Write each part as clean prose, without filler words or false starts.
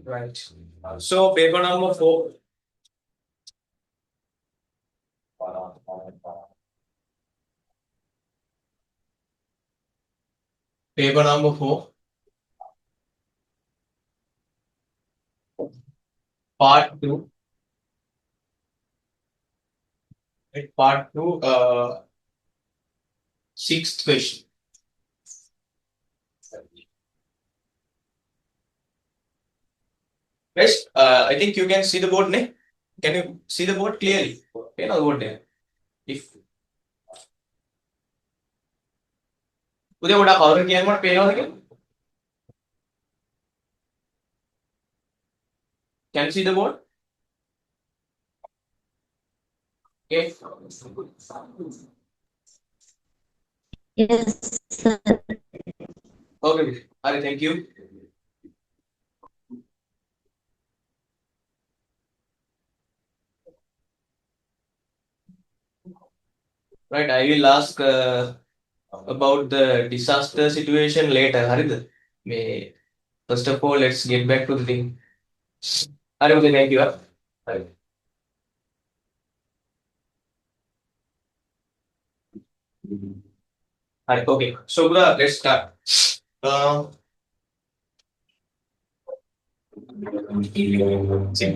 Right. So paper number 4. Paper number 4. Part 2. Part 2. Sixth question. Guys, I think you can see the board, ne? Can you see the board clearly? Okay, no, the board there. If उदय उड़ा cover किया है पे और can you see the board? Okay. Yes, sir. Okay. Ari, thank you. Right, I will ask about the disaster situation later. Harid, may first of all, let's get back to the thing. Harid, thank you. Harid. Harid, okay, so let's start. Sixth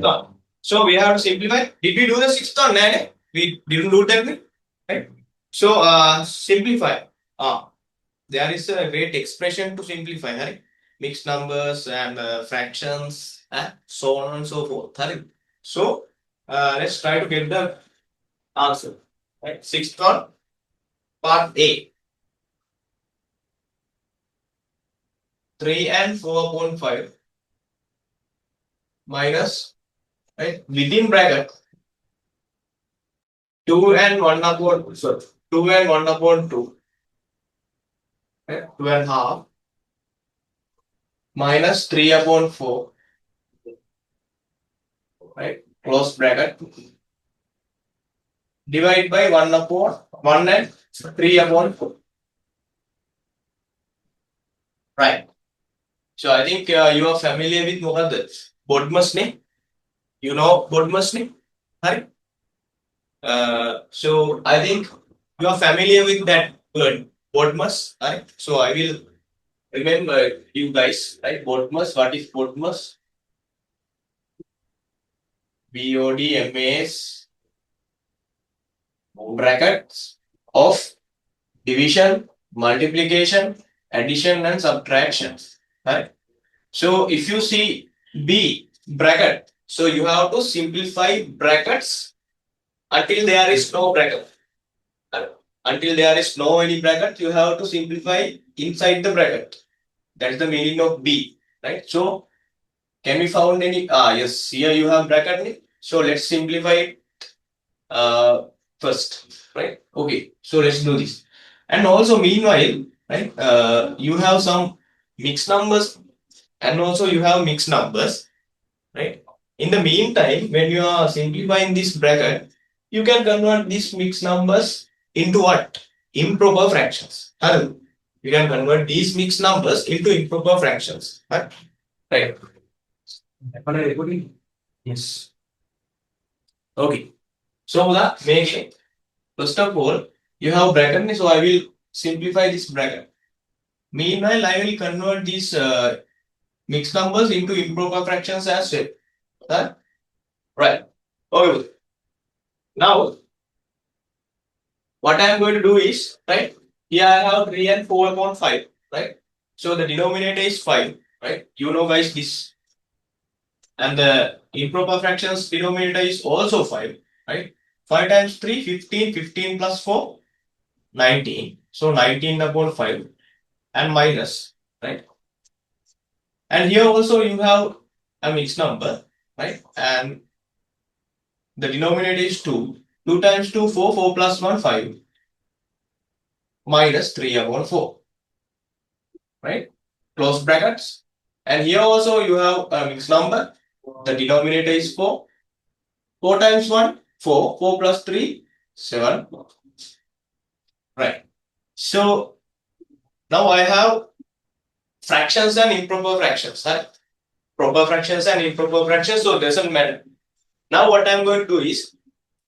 one. So we have to simplify. Did we do the sixth one? No, we didn't do that. Right? So simplify. There is a great expression to simplify. Right? Mixed numbers and fractions, so on and so forth. Right? So let's try to get the answer. Right? Sixth one, part A. 3 and 4.5 minus, right, within bracket 2 and 1 upon 2 and 1 upon 2, right, 2 and half minus 3 upon 4, right, close bracket, divide by 1 upon 1 and 3 upon 4, right. So I think you are familiar with Bodmer's name. You know Bodmer's name, right? So I think you are familiar with that word Bodmer's, right? So I will remember you guys, right? Bodmer's. What is Bodmer's? BODMAS brackets of division, multiplication, addition, and subtraction. Right? So if you see B bracket, so you have to simplify brackets until there is no bracket. Until there is no any bracket, you have to simplify inside the bracket. That's the meaning of B, right? So can we found any? Yes, here you have bracket. So let's simplify it first, right? Okay, so let's do this. And also meanwhile, right, you have some mixed numbers and also you have mixed numbers, right? In the meantime, when you are simplifying this bracket, you can convert these mixed numbers into what? Improper fractions. Hello. You can convert these mixed numbers into improper fractions. Right? Right. Yes. Okay. So that make it. First of all, you have bracket, so I will simplify this bracket. Meanwhile, I will convert these mixed numbers into improper fractions as well. Huh? Right. Okay. Now, what I am going to do is, right, here I have 3 and 4 upon 5, right? So the denominator is 5, right? You know guys this. And the improper fractions denominator is also 5, right? 5 times 3, 15, 15 plus 4, 19. So 19 upon 5 and minus, right? And here also you have a mixed number, right? And the denominator is 2. 2 times 2, 4, 4 plus 1, 5. Minus 3 upon 4, right? Close brackets. And here also you have a mixed number. The denominator is 4. 4 times 1, 4. 4 plus 3, 7. Right. So now I have fractions and improper fractions. Huh? Proper fractions and improper fractions, so it doesn't matter. Now what I'm going to do is,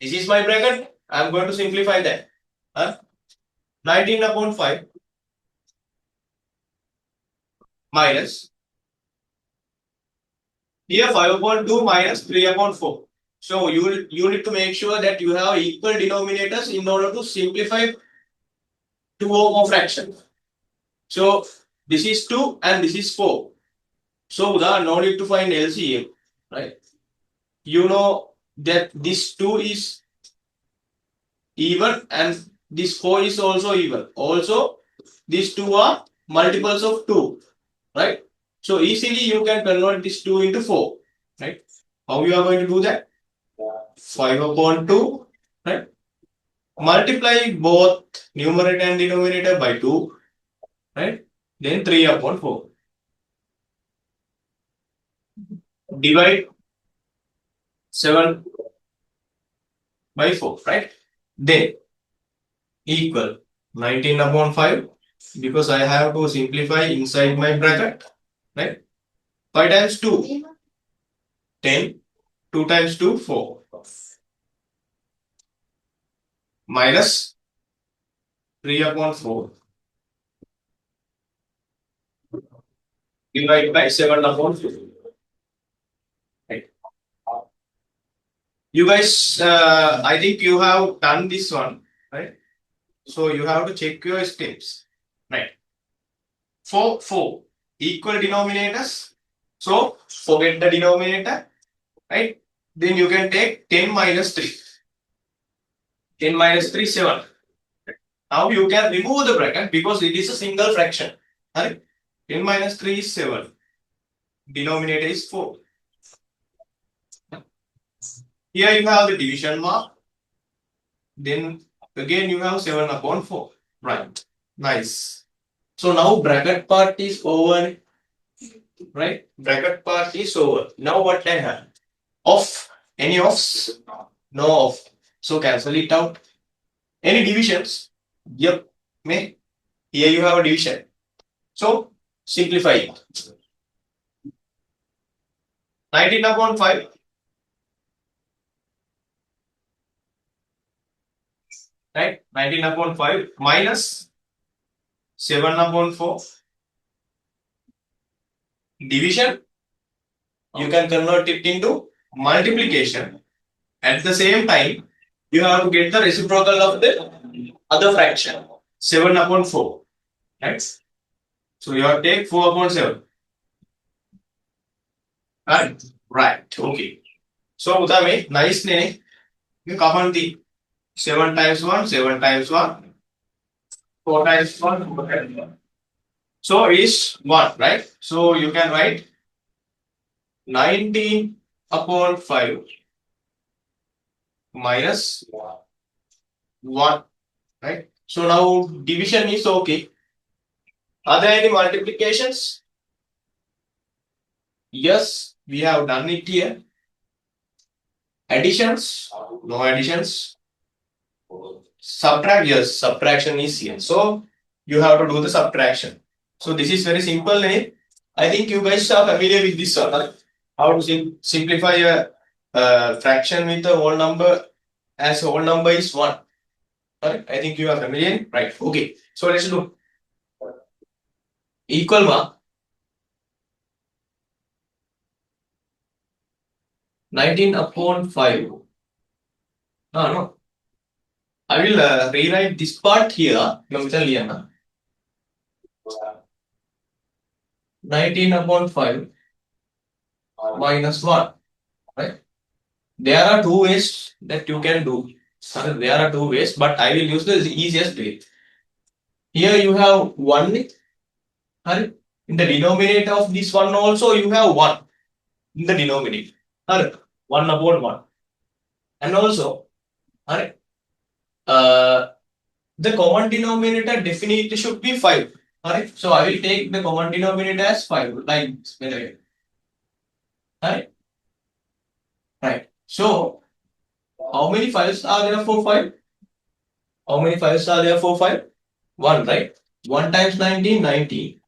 this is my bracket, I'm going to simplify that. Huh? 19 upon 5 minus, here 5 upon 2 minus 3 upon 4. So you need to make sure that you have equal denominators in order to simplify two or more fractions. So this is 2 and this is 4. So no need to find LCM, right? You know that this 2 is even and this 4 is also even. Also, these two are multiples of 2, right? So easily you can convert this 2 into 4, right? How you are going to do that? 5 upon 2, right? Multiply both numerator and denominator by 2, right? Then 3 upon 4. Divide 7 by 4, right? Then equal 19 upon 5, because I have to simplify inside my bracket, right? 5 times 2, 10. 2 times 2, 4. Minus 3 upon 4. Divided by 7 upon 4. Right. You guys, I think you have done this one, right? So you have to check your steps, right? 4 equal denominators. So forget the denominator, right? Then you can take 10 minus 3. 10 minus 3, 7. Now you can remove the bracket because it is a single fraction, right? 10 minus 3 is 7. Denominator is 4. Here you have the division mark. Then again you have 7 upon 4. Right. Nice. So now bracket part is over. Right? Bracket part is over. Now what I have? Off. Any offs? No off. So cancel it out. Any divisions? Yep. May. Here you have a division. So simplify it. 19 upon 5. Right? 19 upon 5 minus 7 upon 4. Division. You can convert it into multiplication. At the same time, you have to get the reciprocal of the other fraction. 7 upon 4. Right? So you have to take 4 upon 7. Right? Right. Okay. So Utame, nice name. You common the 7 times 1, 7 times 1, 4 times 1, 4 times 1. So is 1, right? So you can write 19 upon 5 minus 1, right? So now division is okay. Are there any multiplications? Yes, we have done it here. Additions? No additions. Subtract? Yes, subtraction is here. So you have to do the subtraction. So this is very simple. I think you guys are familiar with this one. Right? How to simplify a fraction with a whole number as a whole number is 1. Right? I think you are familiar. Right. Okay. So let's do equal mark 19 upon 5. No. I will rewrite this part here. 19 upon 5 minus 1. Right? There are two ways that you can do. There are two ways, but I will use the easiest way. Here you have 1. In the denominator of this one also you have 1 in the denominator. 1 upon 1. And also, the common denominator definitely should be 5. Alright, so I will take the common denominator as 5, like this. Alright, right. So, how many 5s are there for 5? How many 5s are there for 5? 1, right? 1 times 19, 19.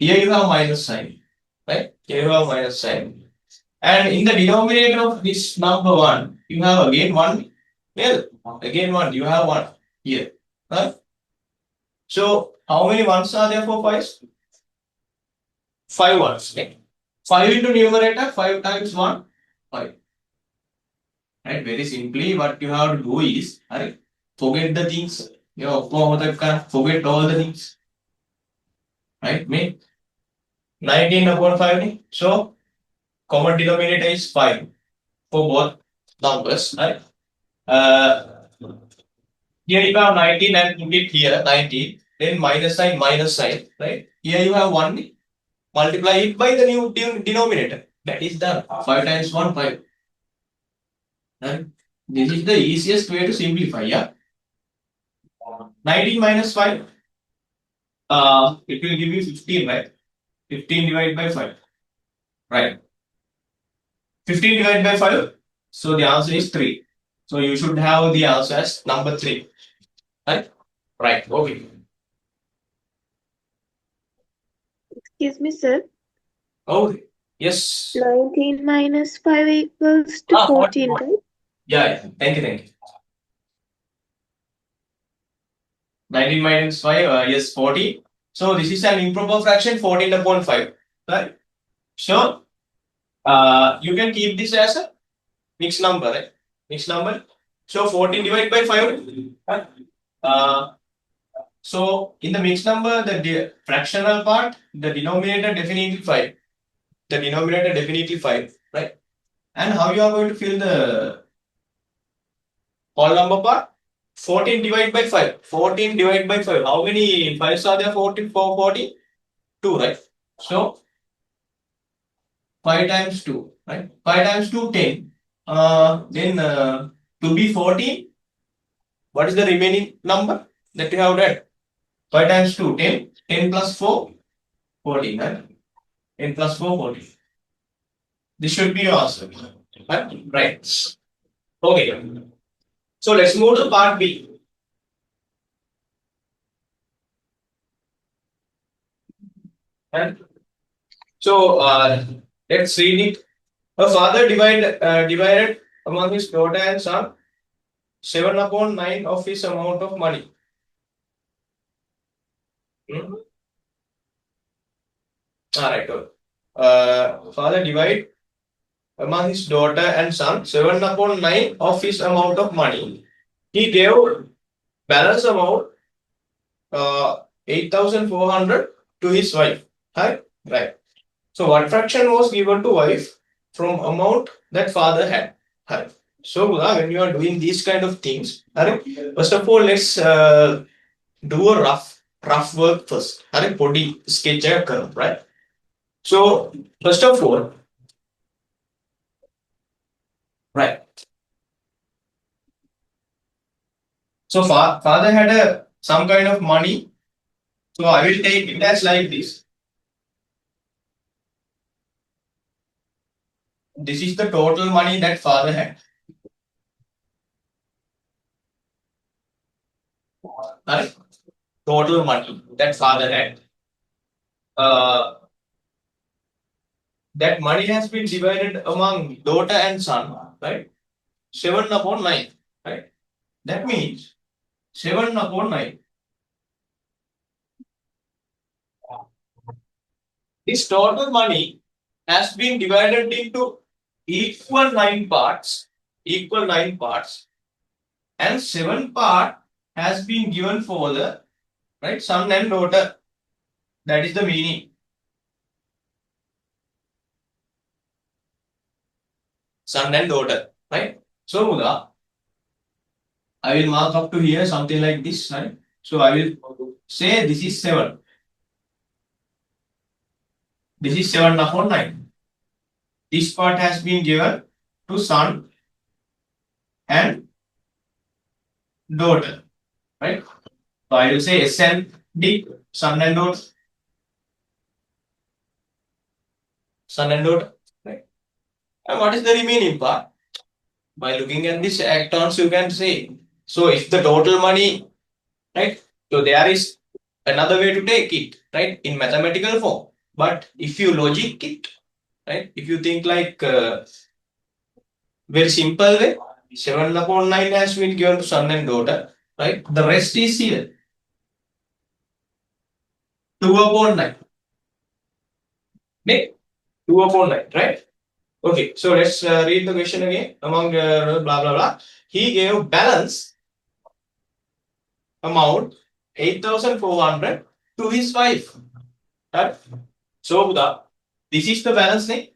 here you have minus sign, right? Here you have minus sign. And in the denominator of this number 1, you have again 1. Well, again 1, you have 1 here. Right? So, how many ones are there for 5? 5 ones. Okay. 5 into numerator, 5 times 1, 5. Right? Very simply, what you have to do is, right, forget the things. You know, forget all the things. Right? Me 19 upon 5. So, common denominator is 5 for both numbers. Right? Uh, Here you have 19 and put it here 19. Then minus sign, right? Here you have 1. Multiply it by the new denominator. That is done. 5 times 1, 5. Right? This is the easiest way to simplify. Yeah. 19 minus 5. It will give you 15, right? 15 divided by 5. Right. 15 divided by 5. So the answer is 3. So you should have the answer as number 3. Right? Right. Okay. Excuse me, sir. Okay. Yes. 19 minus 5 equals to 14, 14. right? Yeah. Thank you. 19 minus 5, yes, 40. So this is an improper fraction, 14 upon 5. Right? So you can keep this as a mixed number, right? Mixed number. So 14 divided by 5. Right? So in the mixed number, the fractional part, the denominator definitely 5. The denominator definitely 5, right? And how you are going to fill the whole number part? 14 divided by 5. 14 divided by 5. How many 5s are there? 14 for 40? 2, right? So 5 times 2, right? 5 times 2, 10. Then to be 14, what is the remaining number that you have read? 5 times 2, 10. 10 plus 4, 14, right? 10 plus 4, 14. This should be your answer. Right? Right. Okay. So let's move to part B. Right? So let's read it. A father divided among his daughter and son 7 upon 9 of his amount of money. Hmm? Alright. Father divide among his daughter and son 7 upon 9 of his amount of money. He gave balance amount 8,400 to his wife. Right? Right. So what fraction was given to wife from amount that father had? Right. So when you are doing these kind of things, right, first of all, let's do a rough work first. Right? Body sketch right? So first of all, right. So father had some kind of money. So I will take it as like this. This is the total money that father had. Right? Total money that father had. That money has been divided among daughter and son, right? 7 upon 9, right? That means 7 upon 9. This total money has been divided into equal 9 parts, and 7 part has been given for the right son and daughter. That is the meaning. Son and daughter, right? So Mula, I will mark up to here something like this, right? So I will say this is 7. This is 7 upon 9. This part has been given to son and daughter, right? So I will say S and D, son and daughter. Son and daughter, right? And what is the remaining part? By looking at this terms, you can say. So if the total money, right? So there is another way to take it. right, in mathematical form. But if you logic it, right, if you think like very simple way, 7 upon 9 has been given to son and daughter, right? The rest is here. 2 upon 9. Okay? 2 upon 9, right? Okay, so let's read the question again. Among blah blah blah. He gave balance amount 8,400 to his wife. Right? So this is the balance name.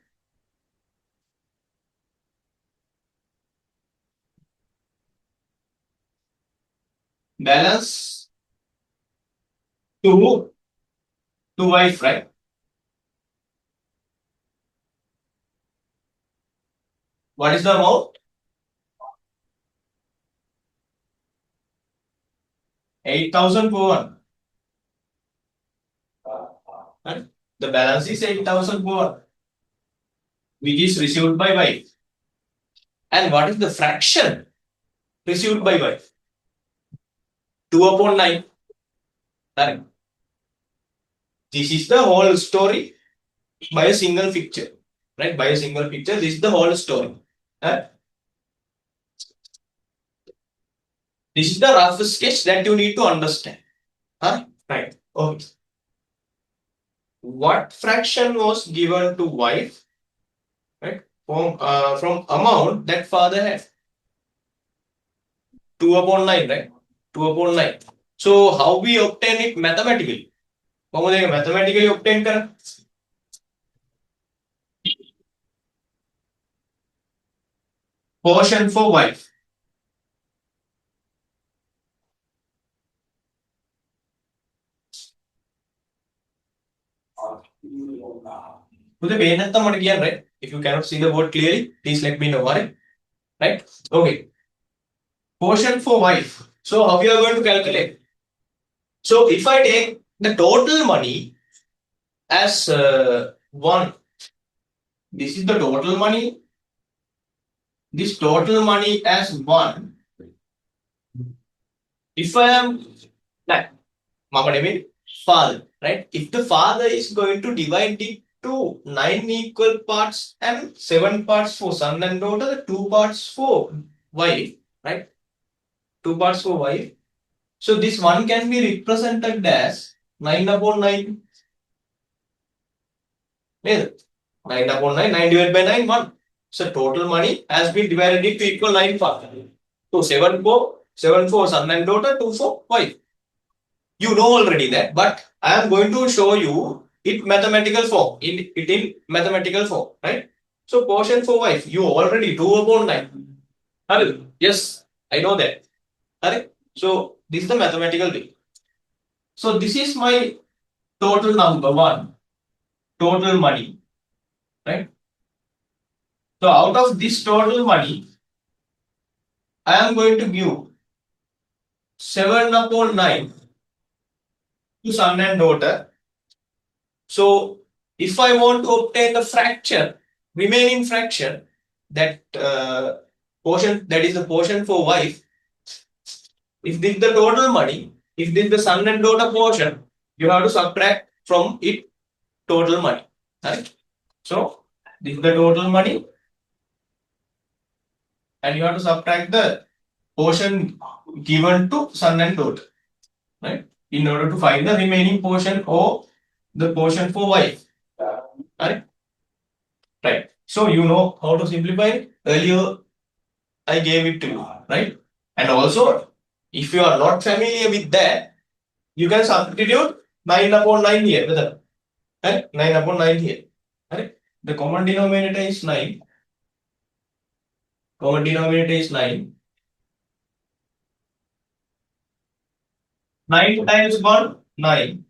Balance to wife, right? What is the amount? 8,400. Right? The balance is 8,400, which is received by wife. And what is the fraction received by wife? 2 upon 9. Right? This is the whole story by a single picture. Right? By a single picture, this is the whole story. Right? This is the rough sketch that you need to understand. Huh? Right. Okay. What fraction was given to wife, right, from amount that father had? 2 upon 9, right? 2 upon 9. So how we obtain it mathematically? Mathematically obtain kar? Portion for wife. Right? If you cannot see the word clearly, please let me know. Right? Okay. Portion for wife. So how we are going to calculate? So if I take the total money as 1, this is the total money. This total money as 1. If I am like Mama name father, right? If the father is going to divide it to 9 equal parts and 7 parts for son and daughter, the 2 parts for wife, right? 2 parts for wife. So this one can be represented as 9 upon 9. 9 upon 9, 9 divided by 9, 1. So total money has been divided into equal 9 parts. So 7 for son and daughter, 2 for wife. You know already that, but I am going to show you it mathematical form, in mathematical form, right? So portion for wife, you already 2 upon 9. Yes, I know that. So this is the mathematical way. So this is my total number 1, total money, right? So out of this total money, I am going to give 7 upon 9 to son and daughter. So if I want to obtain the fraction, remaining fraction, that portion, that is the portion for wife, if this is the total money, if this is the son and daughter portion, you have to subtract from it total money. Right? So this is the total money, and you have to subtract the portion given to son and daughter, right? In order to find the remaining portion or the portion for wife. Right? Right. So you know how to simplify. Earlier I gave it to you, right? And also, if you are not familiar with that, you can substitute 9 upon 9 here. Right? 9 upon 9 here. Right? The common denominator is 9. Common denominator is 9. 9 times 1, 9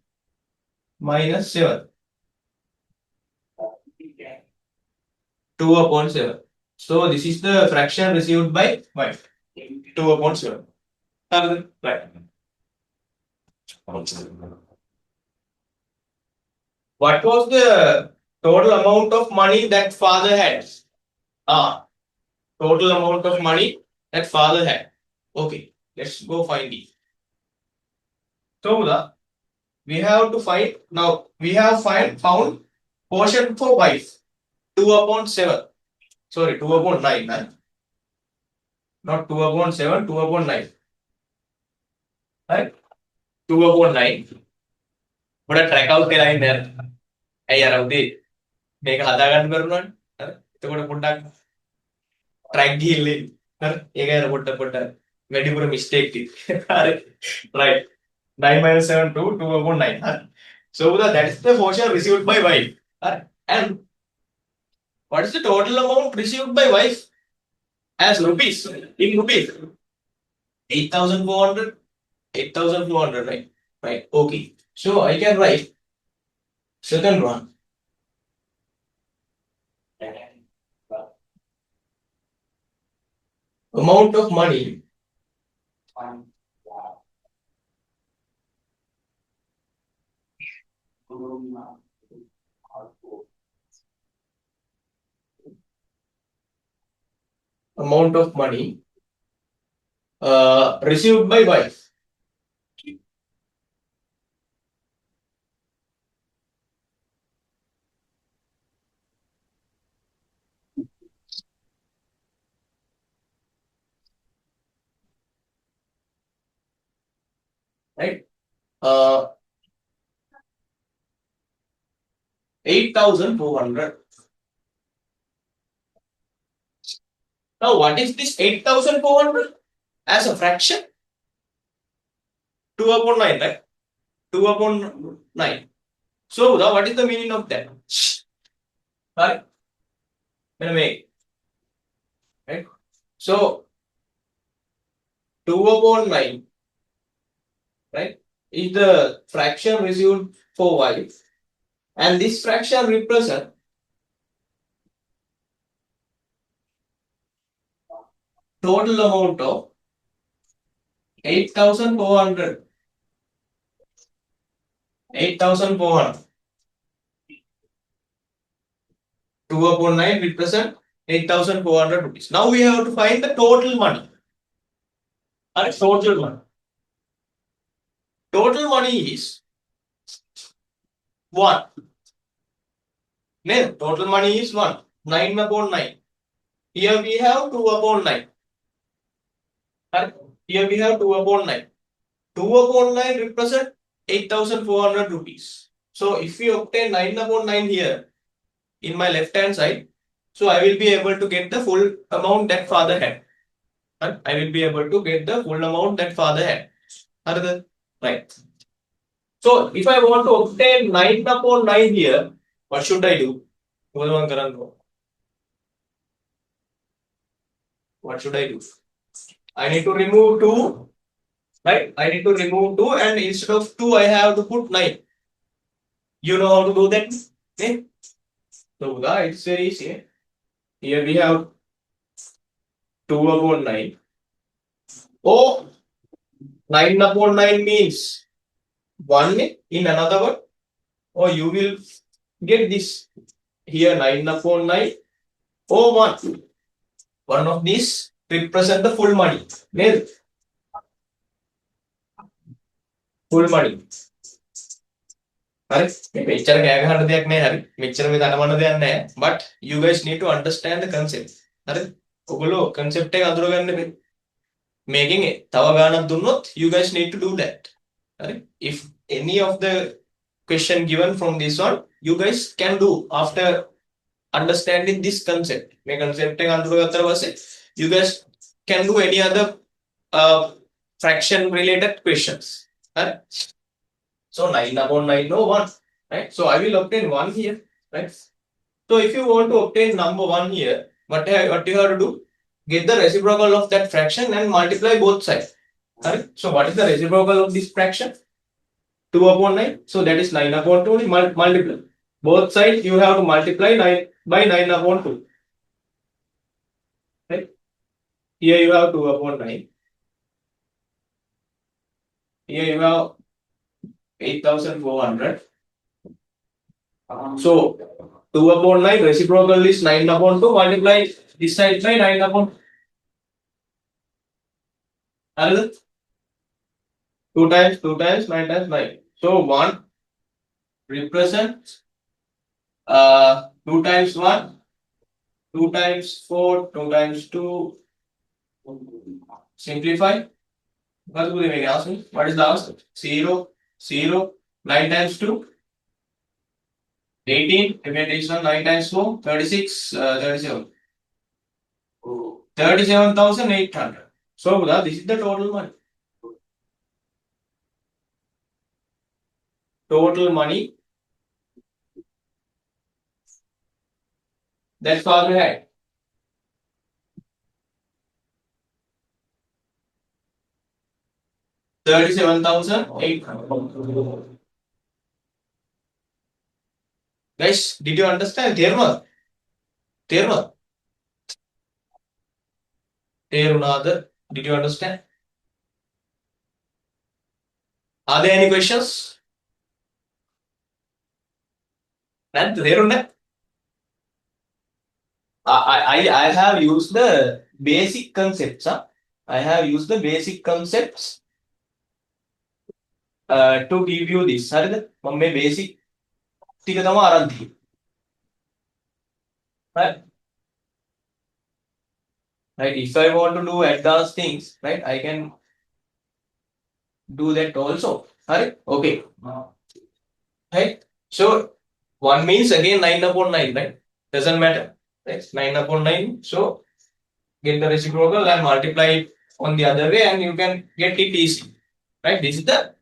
minus 7. 2 upon 7. So this is the fraction received by wife. 2 upon 7. Right. What was the total amount of money that father had? Total amount of money that father had. Okay, let's go find it. So we have to find, now we have found quotient for y 2 upon 7, sorry 2 upon 9, not 2 upon 7, 2 upon 9, right? 2 upon 9. But a track out line there. Hey, Aravdi, make a hadagan burn. To put a put track gilly. Again, put a very good mistake. Right. 9 minus 7, 2, 2 upon 9. So that is the portion received by wife. And what is the total amount received by wife as rupees? In rupees, 8,400. 8,400, right? Right. Okay. So I can write second one. Amount of money amount of money received by wife. Right? 8,400. Now, what is this 8,400 as a fraction? 2 upon 9, right? 2 upon 9. So, now what is the meaning of that? Right? Right? So, 2 upon 9, right, is the fraction received for y, and this fraction represents total amount of 8,400. 8,400. 2 upon 9 represent 8,400 rupees. Now we have to find the total money. Total money. Total money is 1. No, total money is 1. 9 upon 9. Here we have 2 upon 9. Here we have 2 upon 9. 2 upon 9 represent 8,400 rupees. So if we obtain 9 upon 9 here in my left hand side, so I will be able to get the full amount that father had. I will be able to get the full amount that father had. Right. So if I want to obtain 9 upon 9 here, what should I do? What should I do? I need to remove 2. Right? I need to remove 2, and instead of 2, I have to put 9. You know how to do that? Okay? So it's very easy. Here we have 2 upon 9. Oh, 9 upon 9 means 1 in another word. Or you will get this. Here 9 upon 9. Oh, 1. One of these represent the full money. Full money. But you guys need to understand the concept. Concept making it. You guys need to do that. If any of the question given from this one, you guys can do after understanding this concept. You guys can do any other fraction related questions. Right? So 9 upon 9, no 1. Right? So I will obtain 1 here. Right? So if you want to obtain number 1 here, what you have to do? Get the reciprocal of that fraction and multiply both sides. Right? So what is the reciprocal of this fraction? 2 upon 9. So that is 9 upon 2. Multiply. Both sides you have to multiply 9 by 9 upon 2. Right? Here you have 2 upon 9. Here you have 8,400. So 2 upon 9 reciprocal is 9 upon 2. Multiply this side by 9 upon 2 times 9 times 9. So 1 represents 2 times 1, 2 times 4, 2 times 2. Simplify. What is the answer? 0, 0, 9 times 2, 18. Repetition 9 times 4, 36, 37. 37,800. So, this is the total money. Total money that father had. $37,800. Guys, did you understand? Terma? Did you understand? Are there any questions? I have used the basic concepts. I have used the basic concepts to give you this. Mamme basic tika tama aran thi. Right? Right. If I want to do advanced things, right, I can do that also. Right? Okay. Right? So 1 means again 9 upon 9, right? Doesn't matter. Right? 9 upon 9. So get the reciprocal and multiply it on the other way and you can get it easy. Right? This is the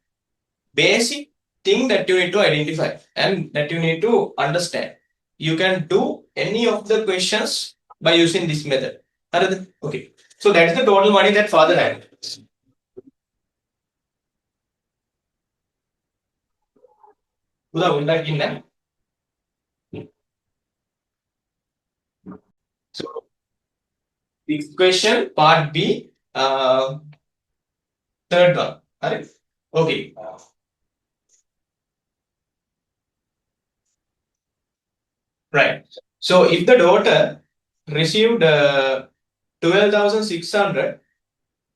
basic thing that you need to identify and that you need to understand. You can do any of the questions by using this method. Okay. So that is the total money that father had. So this question part B, third one. Okay. Right. So if the daughter received 12,600,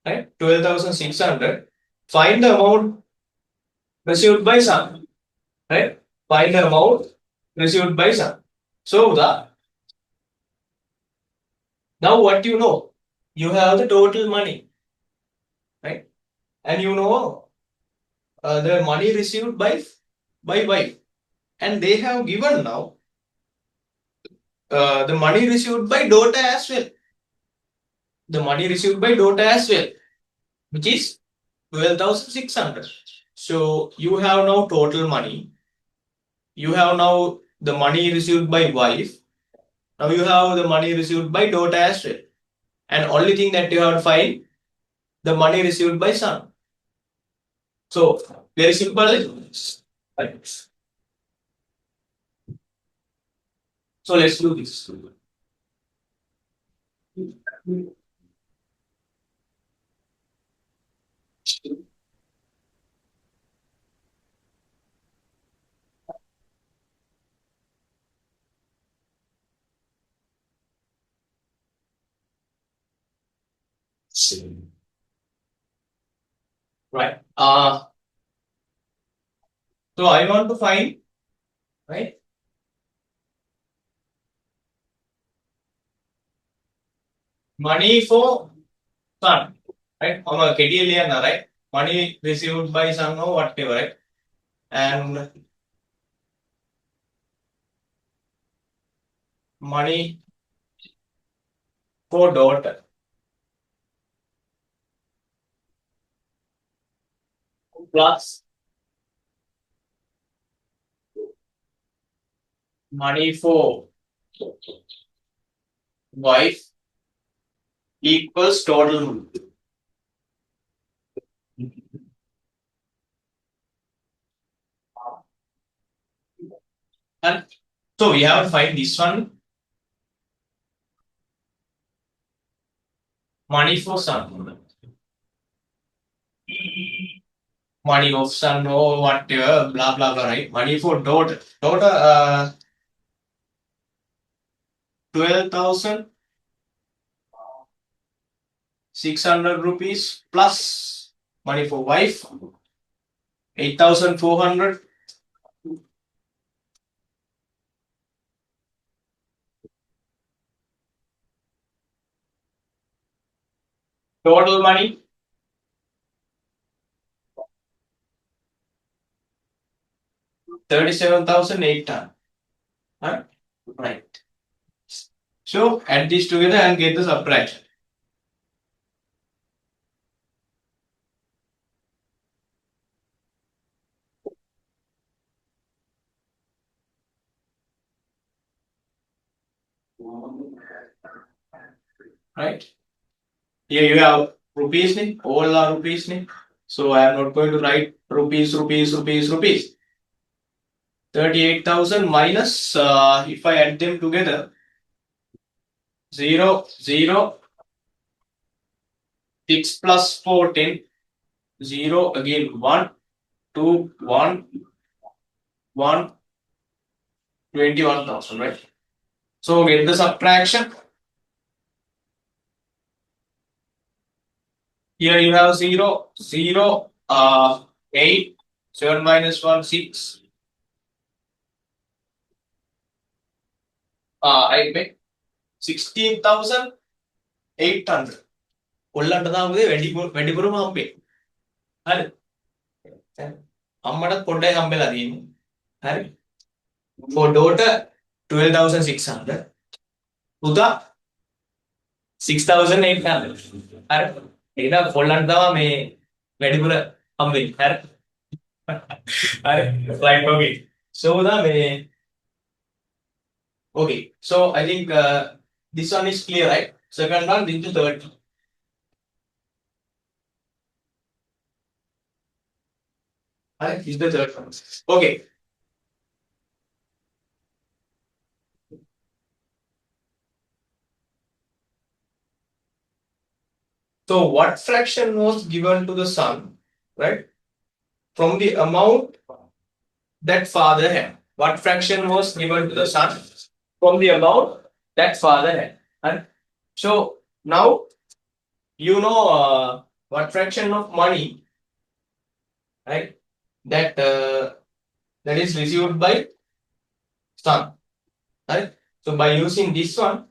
right? 12,600, find the amount received by son, right? Find the amount received by son. So now what you know? You have the total money, right? And you know the money received by wife, and they have given now the money received by daughter as well. The money received by daughter as well, which is 12,600. So you have now total money. You have now the money received by wife. Now you have the money received by daughter as well. And only thing that you have to find the money received by son. So very simple. Right? So let's do this. Right. So I want to find, right, money for son, right? Right? Money received by son or whatever, right? And money for daughter plus money for wife equals total. And so we have to find this one, money for son. Money of son or whatever, blah blah blah, right? Money for daughter. Daughter 12,600 rupees plus money for wife 8,400. Total money 37,800. Right. So add these together and get the subtraction. Right. Here you have rupees, all are rupees. So I am not going to write rupees. 38,000 minus, if I add them together, 0, 0, 6 plus 4, 10, 0, again 1, 2, 1, 1, 21,000, right? So get the subtraction. Here you have 0, 0, 8, 7 minus 1, 6. I make 16,800. කොල්ලන්ට තාමද වැඩිපුරම හම්බේ. හරි. අම්මට පොඩ්ඩයි හම්බෙලා තියෙන්නේ. හරි. For daughter 12,600. පුතා 6,800. හරි. එහෙනම් කොල්ලන්ට තමයි මේ වැඩිපුර හම්බෙන්නේ. හරි. හරි. Right, okay. So okay. So I think this one is clear, right? Second one, this is third. Right? This is the third one. Okay. So what fraction was given to the son, right? From the amount that father had. What fraction was given to the son from the amount that father had. Right? So now you know what fraction of money, right? That is received by son. Right? So by using this one,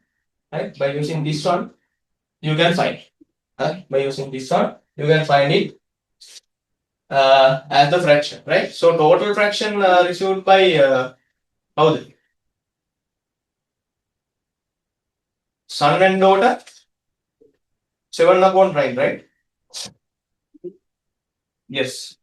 right? By using this one, you can find. Right? By using this one, you can find it as the fraction, right? So total fraction received by how the son and daughter 7/9, right? Yes.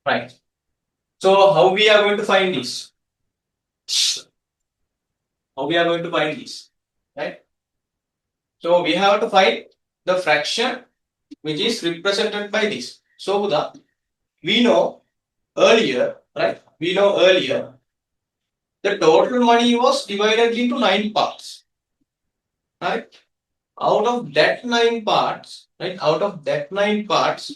Right. So how we are going to find this? How we are going to find this? Right. So we have to find the fraction which is represented by this. So we know earlier, right? We know earlier the total money was divided into 9 parts. Right? Out of that 9 parts, right? Out of that 9 parts,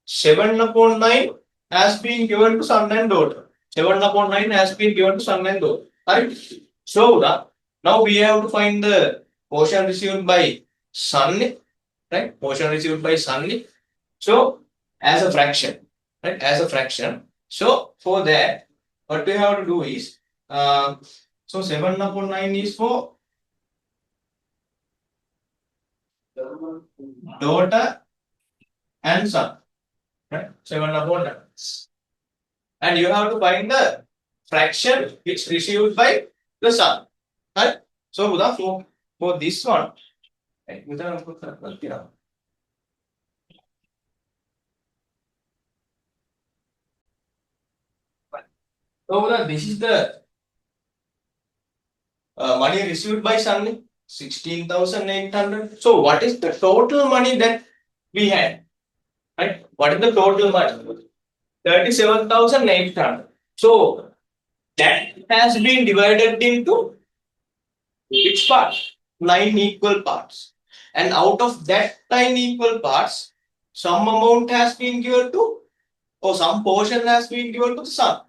7/9 has been given to son and daughter. 7/9 has been given to son and daughter. Right? So now we have to find the portion received by son, right? Portion received by son. So as a fraction, right? As a fraction. So for that, what we have to do is, so 7/9 is for daughter and son, right? 7/9. And you have to find the fraction which received by the son, right? So for this one, right? So this is the money received by son, 16,800. So what is the total money that we had? Right? What is the total money? 37,800. So that has been divided into which part? 9 equal parts. And out of that 9 equal parts, some amount has been given to, or some portion has been given to the son,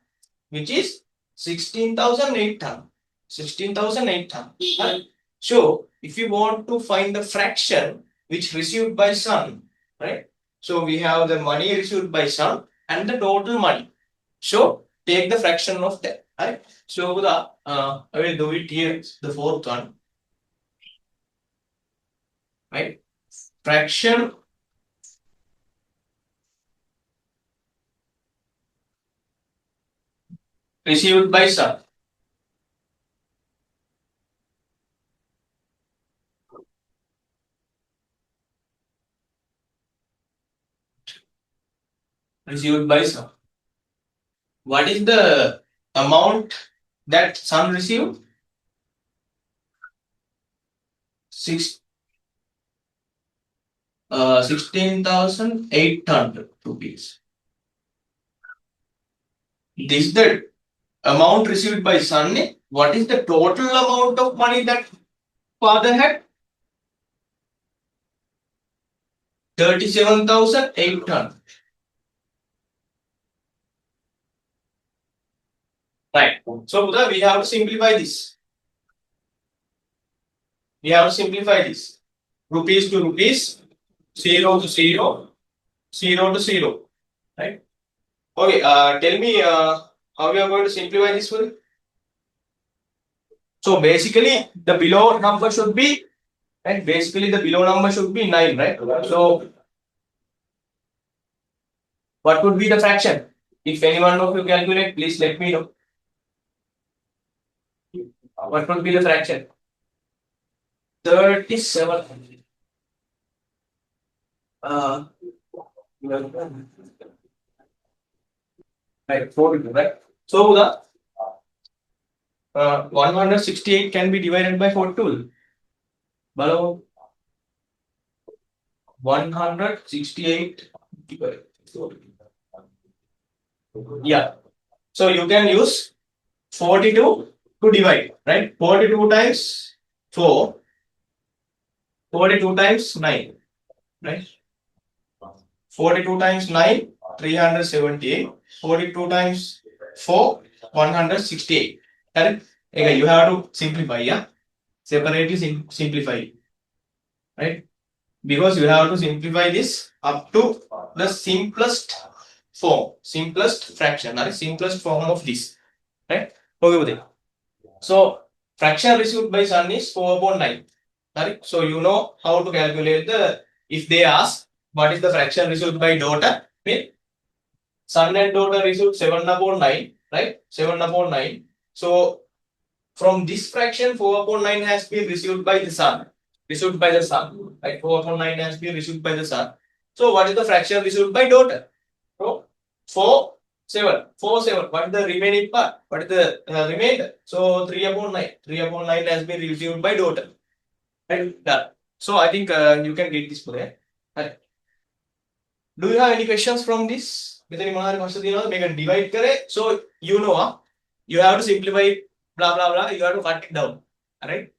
which is 16,800. 16,800. Right? So, if you want to find the fraction which received by son, right? So, we have the money received by son and the total money. So, take the fraction of that. Right? So, I will do it here, the fourth one. Right? Fraction received by son. Received by son. What is the amount that son received? 16,800 rupees. This is the amount received by son. What is the total amount of money that father had? 37,800. Right. So we have to simplify this. We have to simplify this. Rupees to rupees, 0 to 0, 0 to 0. Right. Okay. Tell me how we are going to simplify this one. So basically, the below number should be, right? Basically, the below number should be 9, right? So what would be the fraction? If anyone of you calculate, please let me know. What would be the fraction? 37. Right, 42, right? So the 168 can be divided by 42. Below 168 divided. Yeah. So you can use 42 to divide, right? 42 times 4, 42 times 9, right? 42 times 9, 378. 42 times 4, 168. Correct? Again, you have to simplify, yeah? Separately simplify, right? Because you have to simplify this up to the simplest form, simplest fraction, right? Simplest form of this, right? Okay, so fraction received by son is 4 upon 9. Correct? So you know how to calculate the, if they ask what is the fraction received by daughter, mean son and daughter received 7 upon 9, right? 7 upon 9. So from this fraction, 4 upon 9 has been received by the son. Received by the son. Right? 4 upon 9 has been received by the son. So what is the fraction received by daughter? So 4, 7. 4, 7. What is the remaining part? What is the remainder? So 3 upon 9. 3 upon 9 has been received by daughter. Right? Done. So I think you can get this for that. Right. Do you have any questions from this? Make a divide kare. So you know, you have to simplify it, blah blah blah. You have to cut it down. Right?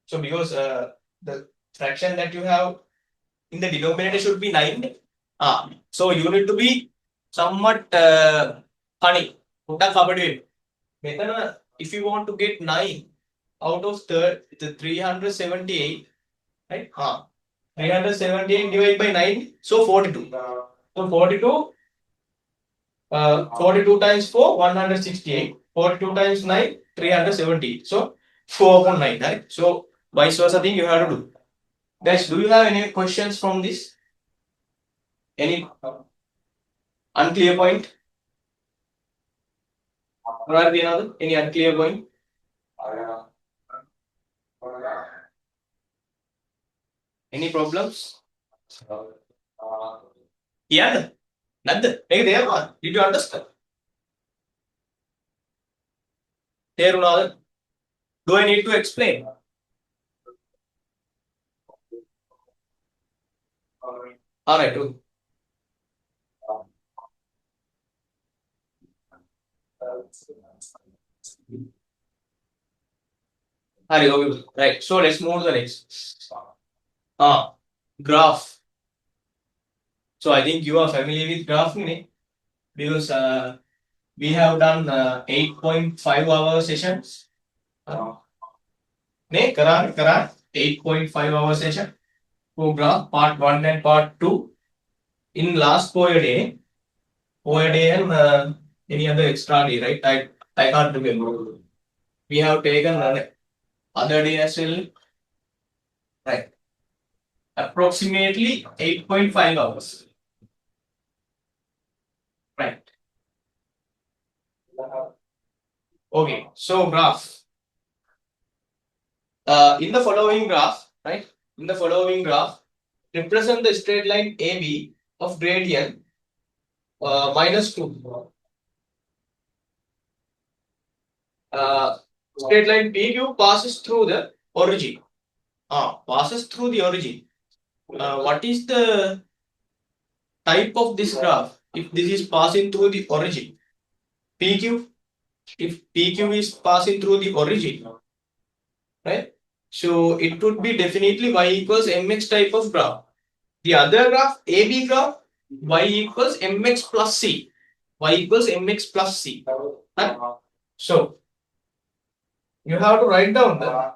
So because the fraction that you have in the denominator should be 9. So you need to be somewhat funny. If you want to get 9 out of the 378, right? 378 divided by 9, so 42. So 42, 42 times 4, 168. 42 times 9, 370. So 4 upon 9, right? So vice versa thing you have to do. Guys, do you have any questions from this? Any unclear point? Any unclear point? Any problems? Yeah. Nothing. Did you understand? Do I need to explain? All right. Okay. Right. So let's move to the next. Graph. So I think you are familiar with graph, because we have done 8.5 hour sessions. Karan, 8.5 hour session. So graph part 1 and part 2. In last day and any other extra day, right? I can't remember. We have taken other day as well, right? Approximately 8.5 hours, right? Okay, so graph. In the following graph, right? In the following graph, represent the straight line AB of gradient -2. Straight line PQ passes through the origin. Passes through the origin. What is the type of this graph? If this is passing through the origin, PQ. If PQ is passing through the origin, right? So it would be definitely y equals mx type of graph. The other graph, AB graph, y equals mx plus c. Y equals mx plus c. Right? So you have to write down the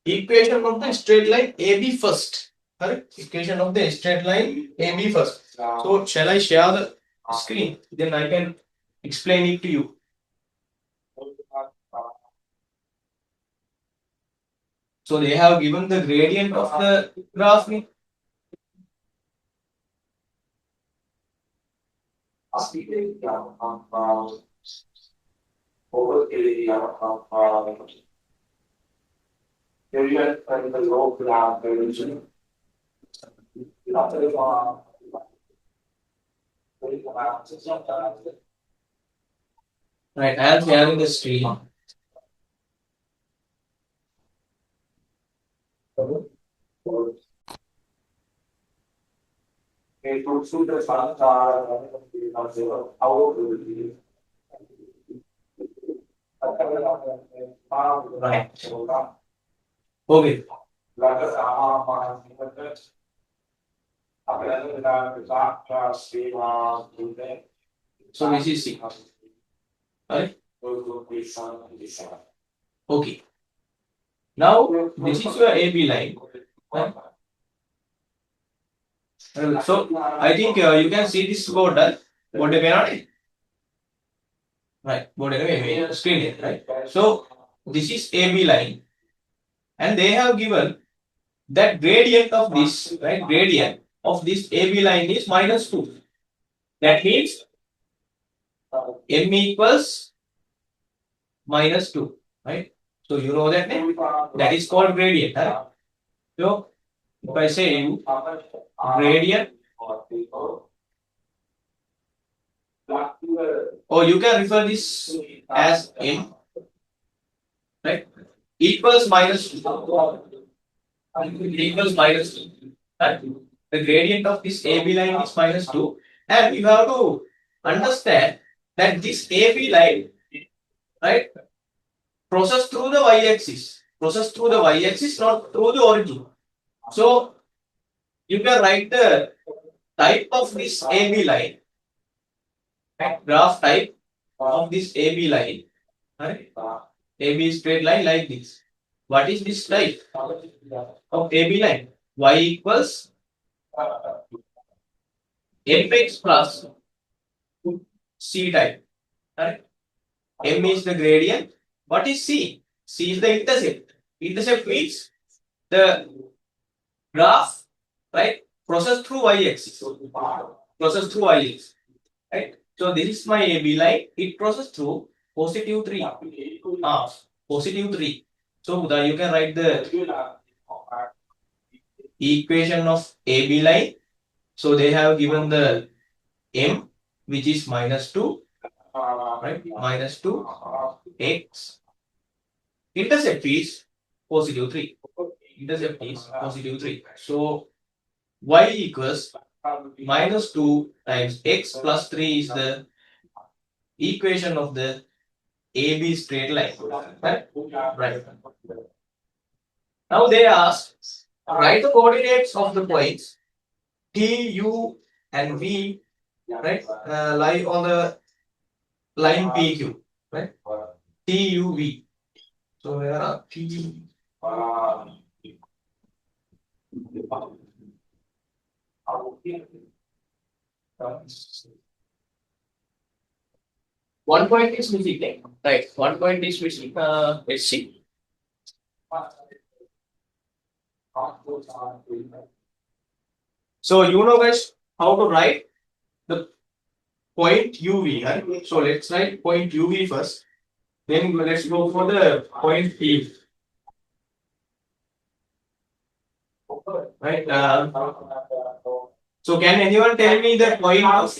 equation of the straight line AB first. Correct? Equation of the straight line AB first. So shall I share the screen? Then I can explain it to you. So they have given the gradient of the graph. Right, I am sharing the screen. Right. Okay. So this is C. Right? Okay. Now this is your AB line. Right? So I think you can see this border. Border may not. Right. Border screen, right? So this is AB line, and they have given that gradient of this, right? Gradient of this AB line is -2. That means m equals -2, right? So you know that name? That is called gradient. Right? So if I say you gradient, or you can refer this as m, right? Equals -2. Equals -2. Right? The gradient of this AB line is -2, and you have to understand that this AB line, right, process through the y-axis. Process through the y-axis, not through the origin. So you can write the type of this AB line, right? Graph type of this AB line, right? AB straight line like this. What is this type of AB line? Y equals mx plus c type, right? M is the gradient. What is C? C is the intercept. Intercept means the graph, right? Process through y-axis. Process through y-axis, right? So this is my AB line. It process through +3. +3. So you can write the equation of AB line. So they have given the M, which is -2, right? -2 x. Intercept is +3. Intercept is +3. So y equals -2 times x plus 3 is the equation of the AB straight line. Right? Right. Now they ask, write the coordinates of the points T, U, and V, right? Lie on the line PQ, right? T, U, V. So there are T. 1 point is missing, right? 1 point is missing. Let's see. So you know guys how to write the point UV, right? So let's write point UV first. Then let's go for the point P. Right? So can anyone tell me the point of,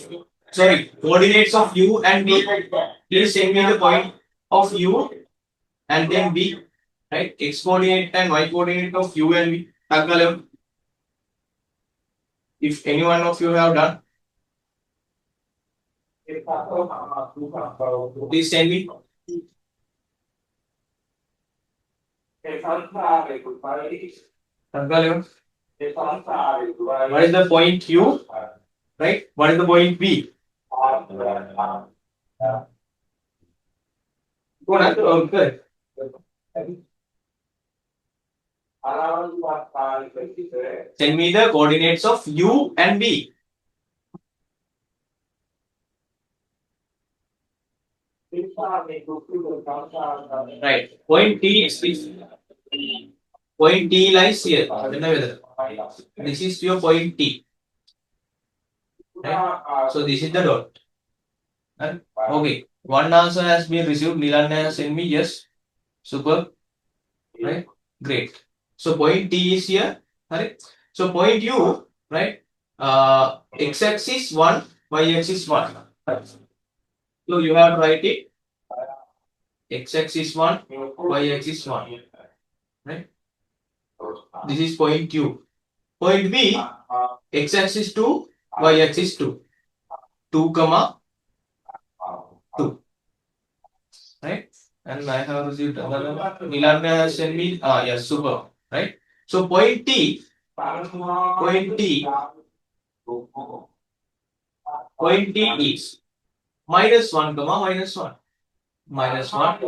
sorry, coordinates of U and B? Please tell me the point of U and then B. Right? X coordinate and Y coordinate of U and B. Taggalam. If any one of you have done, please tell me. Taggalam. What is the point U? Right? What is the point B? Good. Tell me the coordinates of U and B. Right. Point T is point T lies here. This is your point T. Right? So this is the dot. Right? Okay. One answer has been received. Nilan has sent me yes. Super. Right? Great. So point T is here. Right? So point U, right? X axis 1, Y axis 1. Right? So you have to write it. X axis 1, Y axis 1. Right? This is point Q. Point B, X axis 2, Y axis 2. 2, 2. Right? And I have received another. Nilan has sent me. Yes, super. Right? So point T, point T is minus 1, minus 1. Minus 1,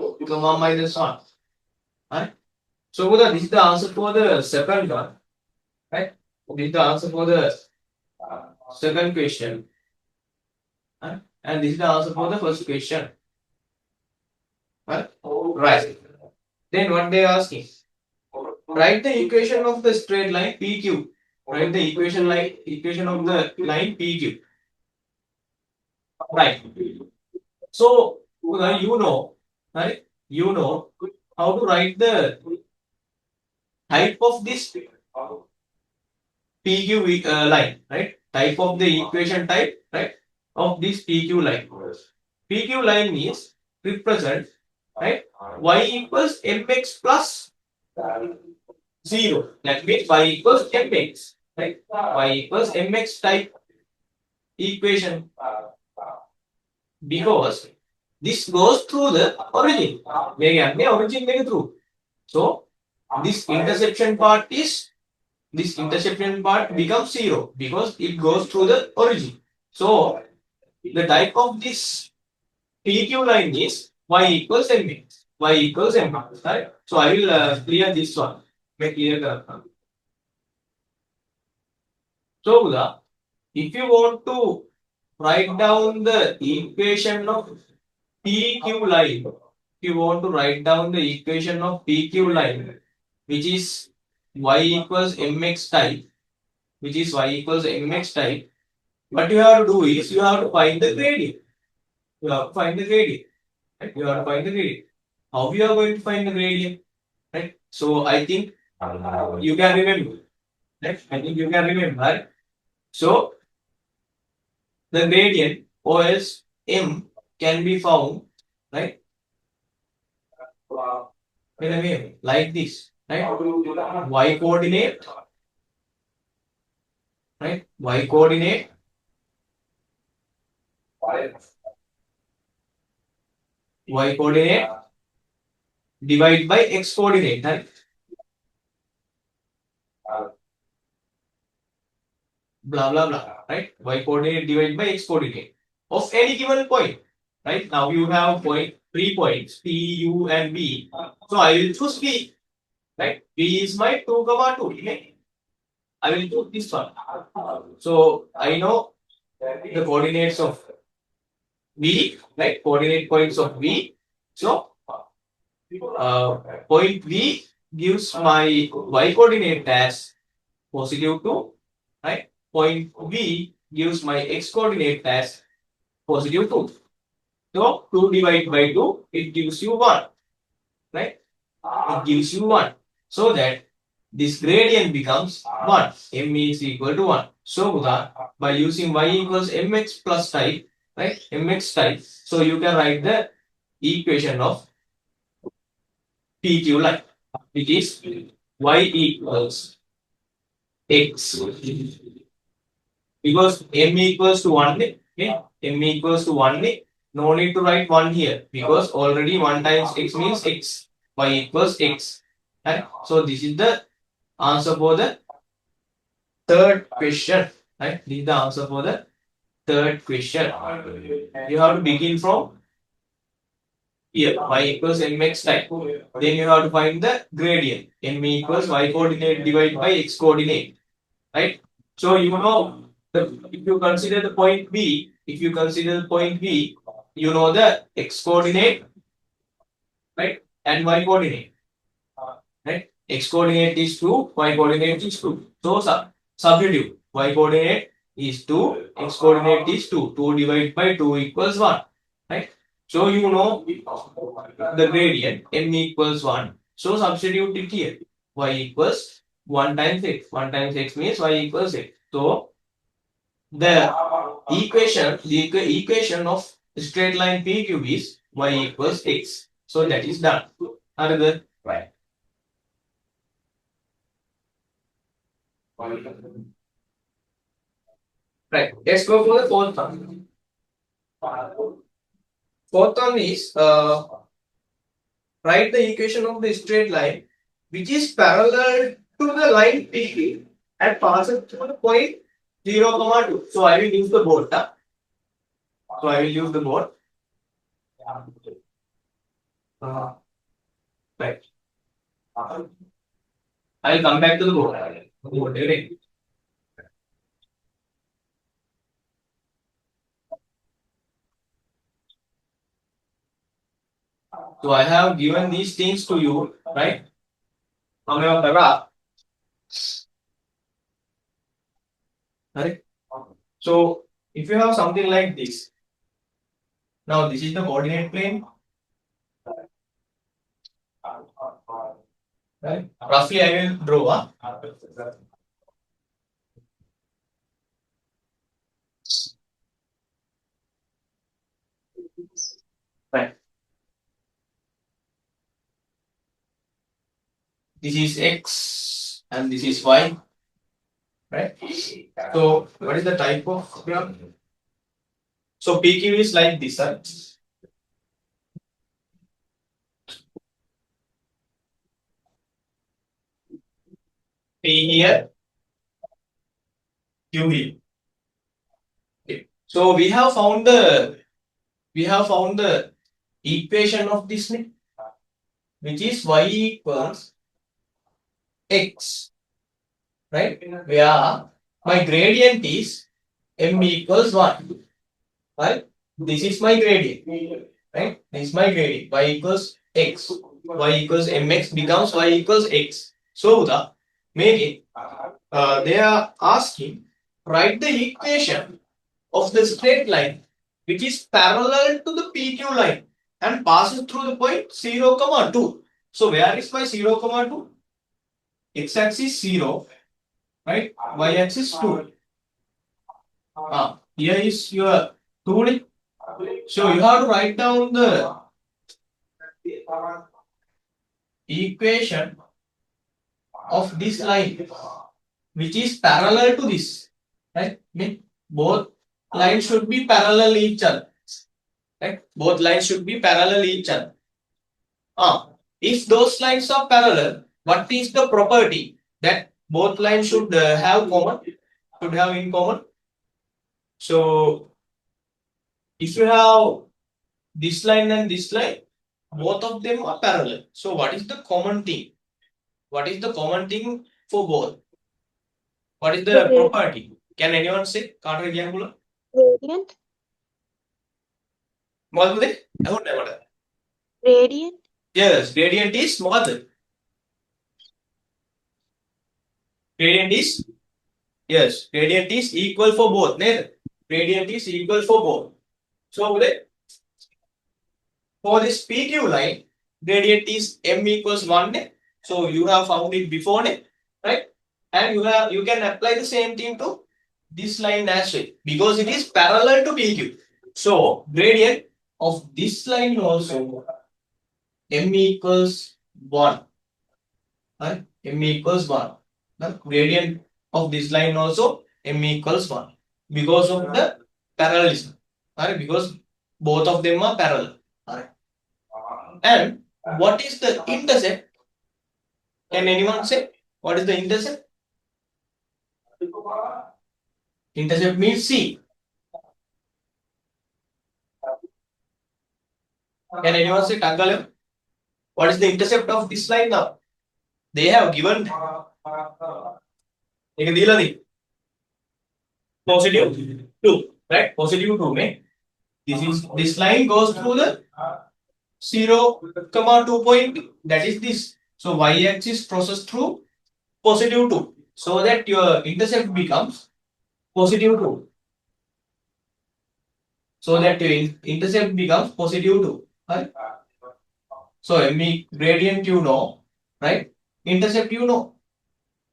minus 1. Right? So this is the answer for the second one. Right? This is the answer for the second question. Right? And this is the answer for the first question. Right? Right. Then what they ask is, write the equation of the straight line PQ. Write the equation of the line PQ. Right. So you know, right? You know how to write the type of this PQ line, right? Type of the equation type, right? Of this PQ line. PQ line is represent, right? Y equals mx plus 0. That means y equals mx, right? Y equals mx type equation, because this goes through the origin. Origin through. So this intersection part becomes 0 because it goes through the origin. So the type of this PQ line is y equals mx. Y equals mx. Right? So I will clear this one. Make clear. So if you want to write down the equation of PQ line, if you want to write down the equation of PQ line, which is y equals mx type, what you have to do is you have to find the gradient. You have to find the gradient. Right? You have to find the gradient. How we are going to find the gradient? Right? So I think you can remember. Right? I think you can remember. Right? So the gradient OS M can be found, right? In a way like this, right? Y coordinate, right? Y coordinate divide by x coordinate, right? blah blah blah, right? Y coordinate divided by x coordinate of any given point, right? Now you have 3 points P, U, and B. So I will choose B, right? B is my 2, 2. Okay? I will choose this one. So I know the coordinates of B, right? Coordinate points of B. So point B gives my y coordinate as positive 2, right? Point B gives my x coordinate as positive 2. So 2 divided by 2, it gives you 1, right? It gives you 1. So that this gradient becomes 1. M is equal to 1. So by using y equals mx plus type, right? Mx type. So you can write the equation of PQ line. It is y equals x. Because m equals to 1, okay? M equals to 1, no need to write 1 here because already 1 times x means x. Y equals x. Right? So this is the answer for the third question. Right? This is the answer for the third question. You have to begin from here. Y equals mx type. Then you have to find the gradient. M equals y coordinate divided by x coordinate. Right? So you know if you consider the point B, you know the x coordinate, right? And y coordinate. Right? X coordinate is 2, y coordinate is 2. So substitute. Y coordinate is 2, x coordinate is 2. 2 divided by 2 equals 1. Right? So you know the gradient m equals 1. So substitute it here. Y equals 1 times x. 1 times x means y equals x. So the equation of straight line PQ is y equals x. So that is done. Another right. Right. Let's go for the fourth one. Fourth one is write the equation of the straight line which is parallel to the line PQ and passes through the point 0, 2. So I will use the board. So I will use the board. Right. I will come back to the board. So I have given these things to you, right? Right? So if you have something like this, now this is the coordinate plane. Right? Roughly I will draw. Right. This is x and this is y. Right? So what is the type of graph? So PQ is like this, right? P here, Q here. Okay. So we have found the equation of this, which is y equals x, right? Where my gradient is m equals 1, right? This is my gradient, right? This is my gradient. Y equals x. Y equals mx becomes y equals x. So they are asking write the equation of the straight line which is parallel to the PQ line and passes through the point 0, 2. So where is my 0, 2? X axis 0, right? Y axis 2. Here is your 2. So you have to write down the equation of this line which is parallel to this, right? Both lines should be parallel each other, right? Both lines should be parallel each other. If those lines are parallel, what is the property that both lines should have in common. So if you have this line and this line, both of them are parallel. So what is the common thing? What is the common thing for both? What is the property? Can anyone say? Gradient. Gradient. Yes, gradient is what? Gradient is, yes, gradient is equal for both. Gradient is equal for both. So for this PQ line, gradient is m equals 1. So you have found it before, right? And you can apply the same thing to this line as well because it is parallel to PQ. So gradient of this line also m equals 1. Right? M equals 1. The gradient of this line also m equals 1 because of the parallelism. Right? Because both of them are parallel. Right? And what is the intercept? Can anyone say what is the intercept? Intercept means C. Can anyone say Tangalam? What is the intercept of this line now? They have given positive 2, right? Positive 2. This line goes through the 0, 2 point. That is this. So y-axis process through positive 2. So that your intercept becomes positive 2. So that your intercept becomes positive 2. Right? So gradient you know, right? Intercept you know.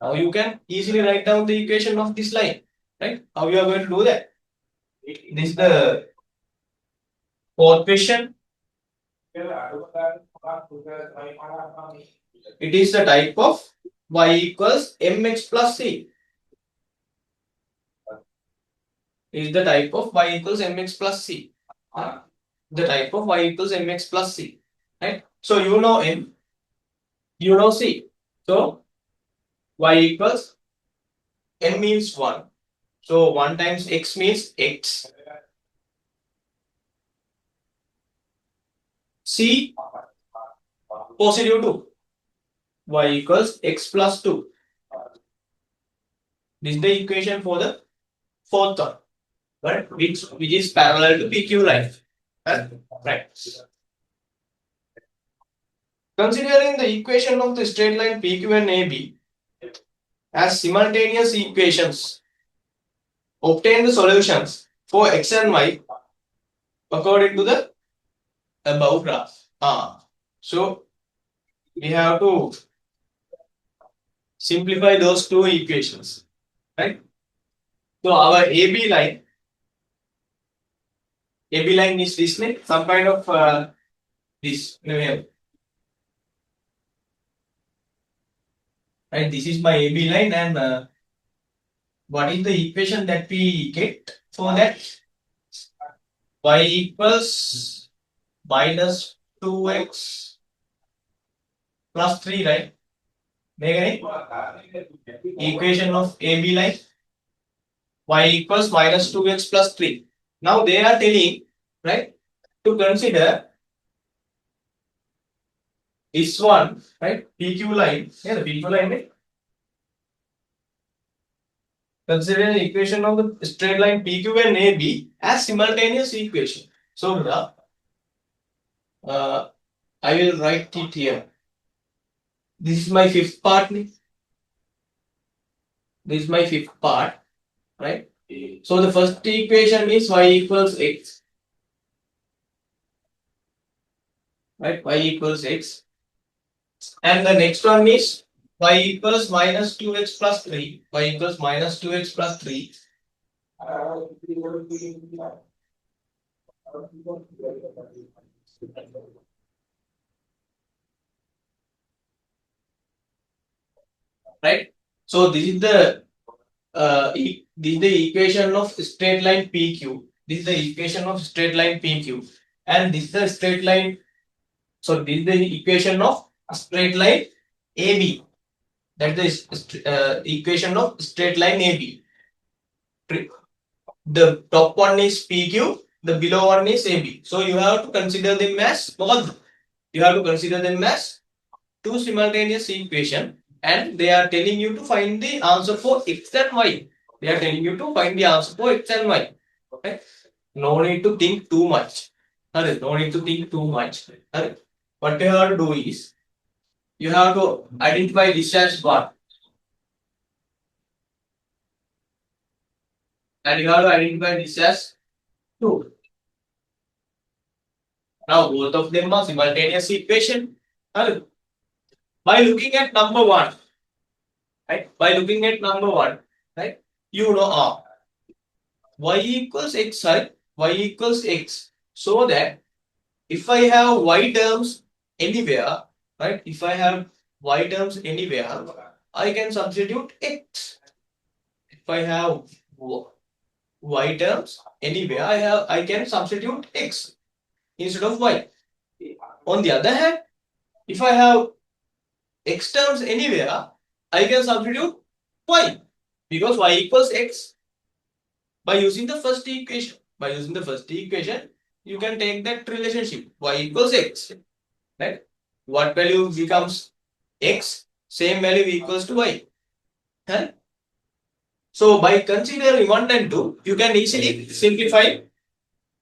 Now you can easily write down the equation of this line, right? How you are going to do that? This is the fourth question. It is the type of y equals mx plus c. Is the type of y equals mx plus c. The type of y equals mx plus c. Right? So you know m, you know c. So y equals m means 1. So 1 times x means x. C positive 2. Y equals x plus 2. This is the equation for the fourth one. Right? Which is parallel to PQ line. Right. Considering the equation of the straight line PQ and AB as simultaneous equations, obtain the solutions for x and y according to the above graph. So we have to simplify those two equations, right? So our AB line is this, some kind of this. Right, this is my AB line, and what is the equation that we get for that? Y equals minus 2x plus 3, right? Equation of AB line. Y equals minus 2x plus 3. Now they are telling, right, to consider this one, right? PQ line. Yeah, the PQ line, right? Consider the equation of the straight line PQ and AB as simultaneous equation. So I will write it here. This is my fifth part. This is my fifth part, right? So the first equation is y equals x, right? Y equals x, and the next one is y equals minus 2x plus 3. Y equals minus 2x plus 3. Right? So this is the this is the equation of straight line PQ. This is the equation of straight line PQ, and this is the straight line. So this is the equation of straight line AB. That is the equation of straight line AB. The top one is PQ, the below one is AB. So you have to consider them as both. You have to consider them as two simultaneous equation, and they are telling you to find the answer for x and y. They are telling you to find the answer for x and y. Okay. No need to think too much. No need to think too much. What you have to do is you have to identify this as one, and you have to identify this as two. Now both of them are simultaneous equation. By looking at number one, right? By looking at number one, right? You know y equals x, right? Y equals x. So that if I have y terms anywhere, right? If I have y terms anywhere, I can substitute x. If I have y terms anywhere, I can substitute x instead of y. On the other hand, if I have x terms anywhere, I can substitute y because y equals x by using the first equation. By using the first equation, you can take that relationship y equals x, right? What value becomes x? Same value equals to y. Right? So by considering 1 and 2, you can easily simplify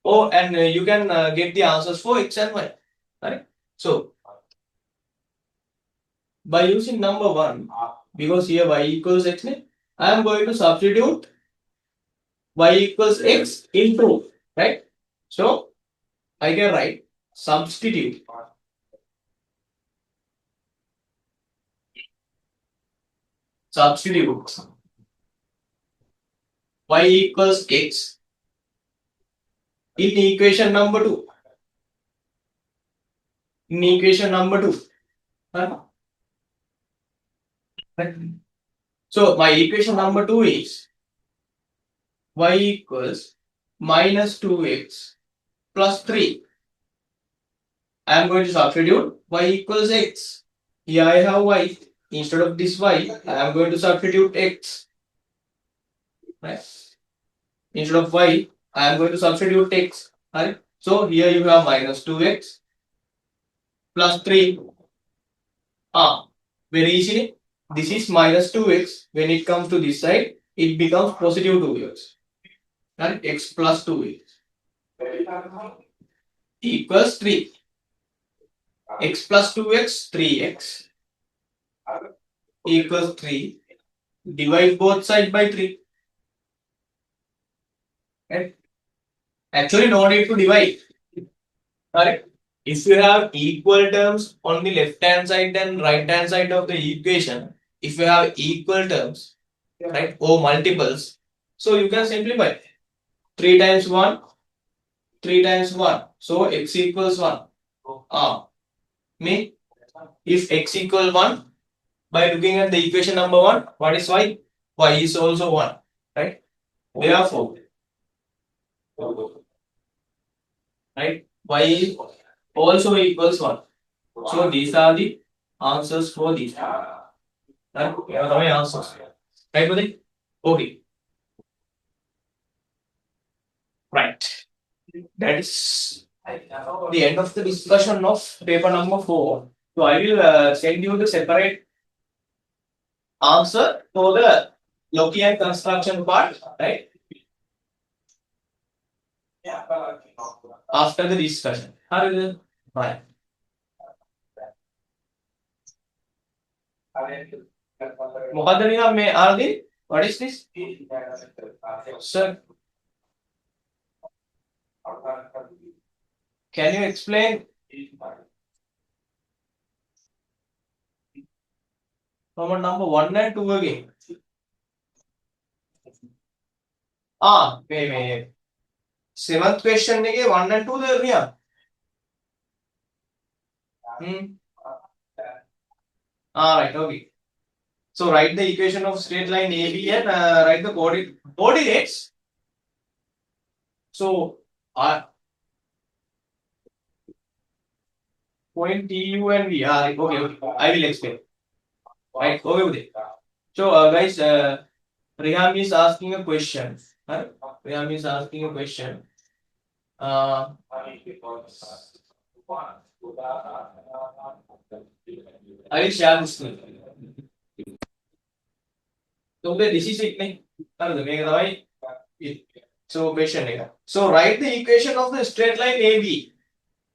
and you can get the answers for x and y. Right? So by using number 1, because here y equals x, I am going to substitute y equals x into, right? So I can write substitute y equals x in equation number 2. In equation number 2. Right? So my equation number 2 is y equals minus 2x plus 3. I am going to substitute y equals x. Here I have y. Instead of this y, I am going to substitute x. Right? Instead of y, I am going to substitute x. Right? So here you have minus 2x plus 3. Very easily. This is minus 2x. When it comes to this side, it becomes positive 2x. Right? X plus 2x equals 3. X plus 2x, 3x equals 3. Divide both sides by 3. Right? Actually, no need to divide. Correct? If you have equal terms on the left hand side and right hand side of the equation, if you have equal terms, right, or multiples, so you can simplify. 3 times 1, 3 times 1. So x equals 1. Me, if x equals 1, by looking at the equation number 1, what is y? Y is also 1. Right? Therefore, right, y also equals 1. So these are the answers for these. Right? Here are my answers. Right, buddy? Okay. Right. That is the end of the discussion of paper number 4. So I will send you the separate answer for the looking and construction part, right? After the discussion. Right. Mohadaniya, may Ardi, what is this? Sir, can you explain from number 1 and 2 again? Wait. Seventh question nige 1 and 2 there niya. Right, okay. So write the equation of straight line AB and write the coordinates. So point TU and V. Okay. I will explain. Right? Okay with it. So guys, Riham is asking a question. Right? Riham is asking a question. I will share this screen. So this is it. So question. So write the equation of the straight line AB.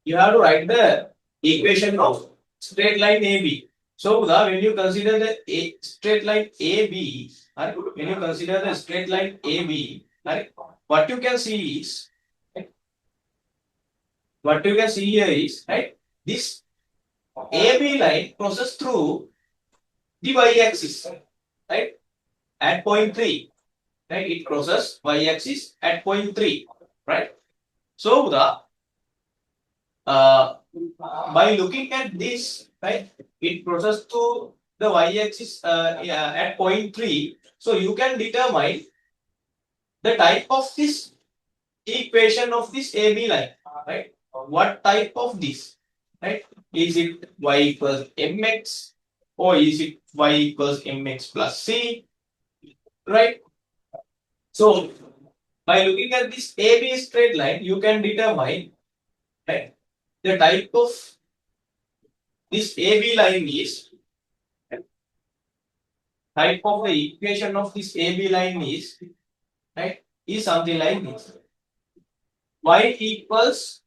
You have to write the equation of straight line AB. So when you consider the straight line AB, right, when you consider the straight line AB, right, what you can see is, what you can see here is, right, this AB line crosses through the y-axis, right, at point 3, right, it crosses y-axis at point 3, right. So by looking at this, right, it crosses to the y-axis at point 3. So you can determine the type of this equation of this AB line, right? What type of this, right? Is it y equals mx, or is it y equals mx plus c, right? So by looking at this AB straight line, you can determine, right, the type of this AB line is, type of the equation of this AB line is, right, is something like this. Y equals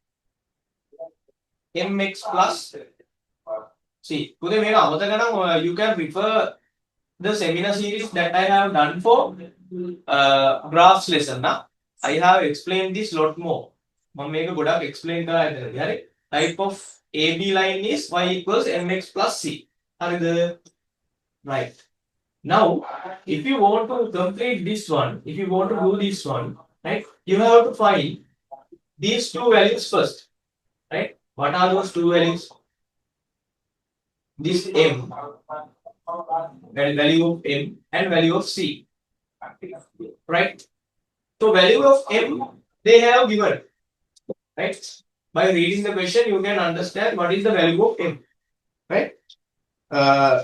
mx plus c. You can refer the seminar series that I have done for graphs lesson. Now I have explained this lot more. Explain the type of AB line is y equals mx plus c. Right. Now, if you want to complete this one, if you want to do this one, right, you have to find these two values first, right? What are those two values? This m, and value of m, and value of c, right? So value of m they have given, right? By reading the question, you can understand what is the value of m, right?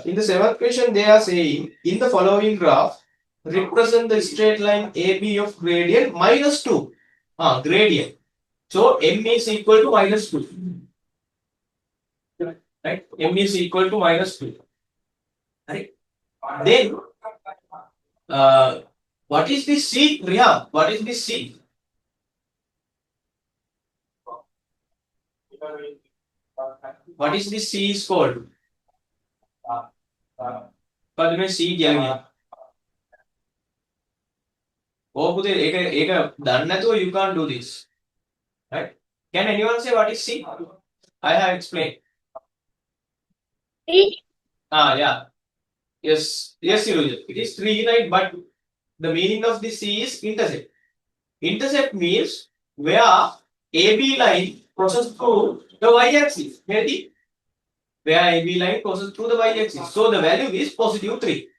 In the seventh question, they are saying in the following graph, represent the straight line AB of gradient minus 2. Gradient. So m is equal to minus 2. Right? M is equal to minus 2. Right? Then, what is this C? Riha, what is this C? What is this C is called? पद में C दिया गया. वो खुद एक done है तो you can't do this. Right? Can anyone say what is C? I have explained. Yeah. Yes, Siruja. It is 3, right? But the meaning of this C is intercept. Intercept means where AB line crosses through the y-axis. Where AB line crosses through the y-axis. So the value is positive 3.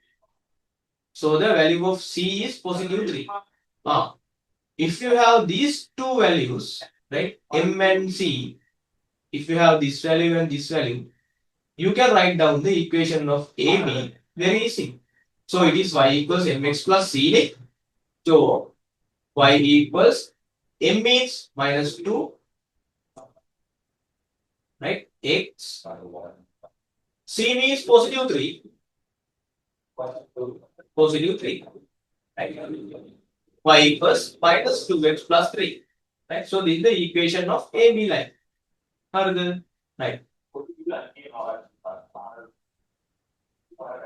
So the value of C is positive 3. If you have these two values, right, M and C, if you have this value and this value, you can write down the equation of AB very easy. So it is y equals mx plus c. So y equals m means minus 2, right? X. C means positive 3. Positive 3. Right? Y equals minus 2x plus 3. Right? So this is the equation of AB line. Right.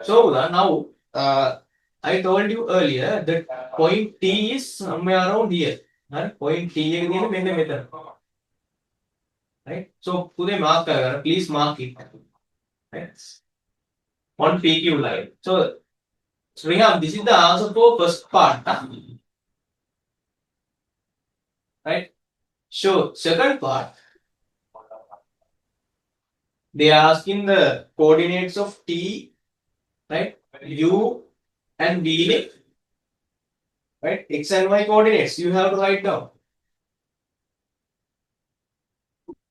So now I told you earlier that point T is somewhere around here. Point T is in the method. Right? So please mark it. Right? On PQ line. So Sriham, this is the answer for first part. Right? So second part, they are asking the coordinates of T, right? U and V, right? X and Y coordinates. You have to write down.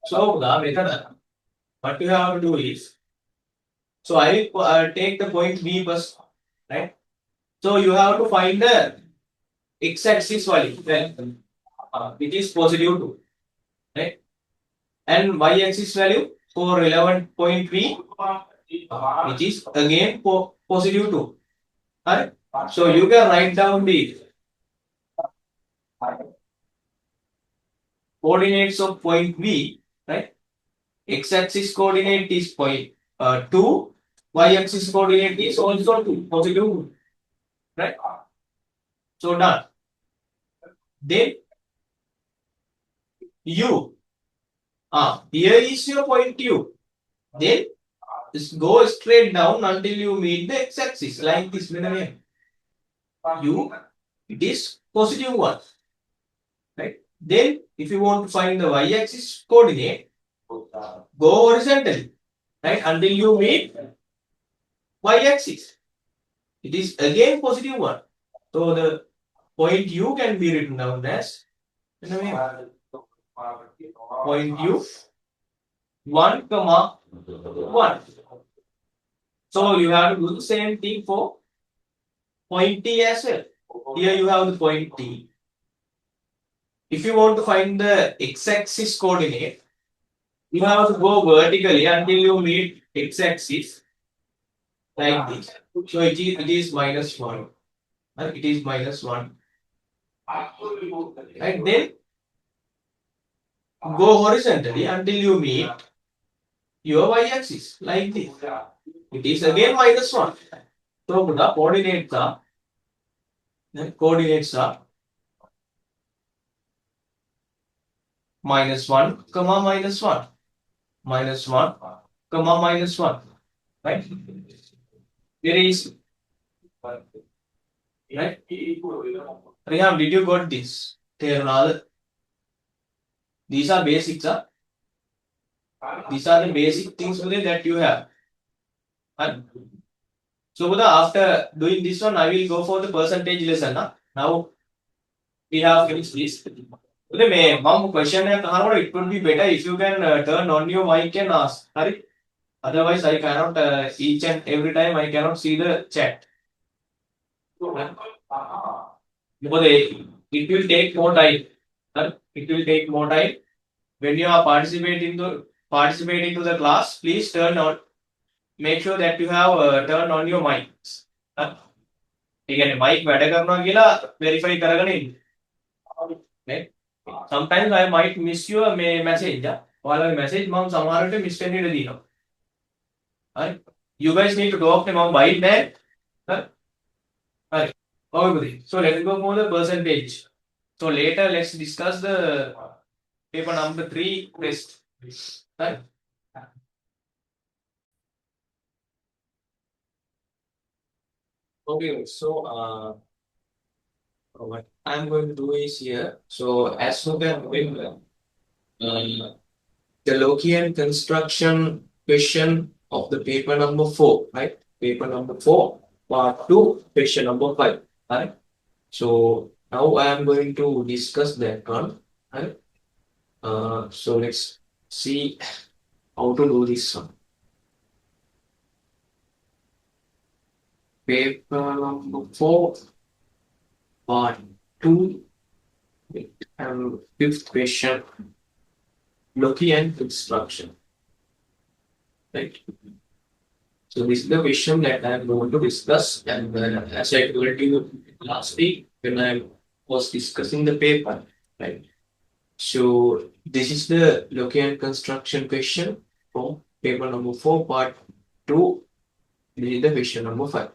So the method, what you have to do is, So I will take the point B first, right? So you have to find the x-axis value, then it is positive 2, right? And y-axis value for relevant point B, which is again positive 2, right? So you can write down the coordinates of point B, right? X-axis coordinate is point 2, y-axis coordinate is also 2, positive 2, right? So done. Then U, here is your point U. Then just go straight down until you meet the x-axis like this. U, it is positive 1, right? Then if you want to find the y-axis coordinate, go horizontally, right, until you meet y-axis. It is again positive 1. So the point U can be written down as point U 1, 1. So you have to do the same thing for point T as well. Here you have the point T. If you want to find the x-axis coordinate, you have to go vertically until you meet x-axis like this. So it is minus 1. It is minus 1. And then go horizontally until you meet your y-axis like this. It is again minus 1. So the coordinates are minus 1, comma minus 1, minus 1, comma minus 1. Right? There is right? Riham, did you got this? These are basics. These are the basic things that you have. So Buddha, after doing this one, I will go for the percentage lesson. Now we have finished this. Buddha, may one question it would be better if you can turn on your mic and ask. Otherwise, I cannot each and every time I cannot see the chat. Because it will take more time. It will take more time. When you are participating to the class, please turn on. Make sure that you have turn on your mics. ठीक है mic වැඩ කරනවා කියලා verify කරගෙන ඉන්න. right? Sometimes I might miss your message. ඔයාලගේ message මම සමහර විට miss වෙන්න ඉඩ තියෙනවා. හරි. You guys need to talk නේ මම bite නෑ. හරි. Okay, so let's go for the percentage. So later let's discuss the paper number 3 test. Right? Okay, so what I'm going to do is here. So as you can remember, the Lokian construction question of the paper number 4, right? Paper number 4, part 2, question number 5, right? So now I am going to discuss that one, right? So let's see how to do this one. Paper number 4, part 2, and 5th question, Lokian construction, right? So this is the question that I am going to discuss, and as I told you last week when I was discussing the paper, right? So this is the Lokian construction question from paper number 4, part 2. This is the question number 5.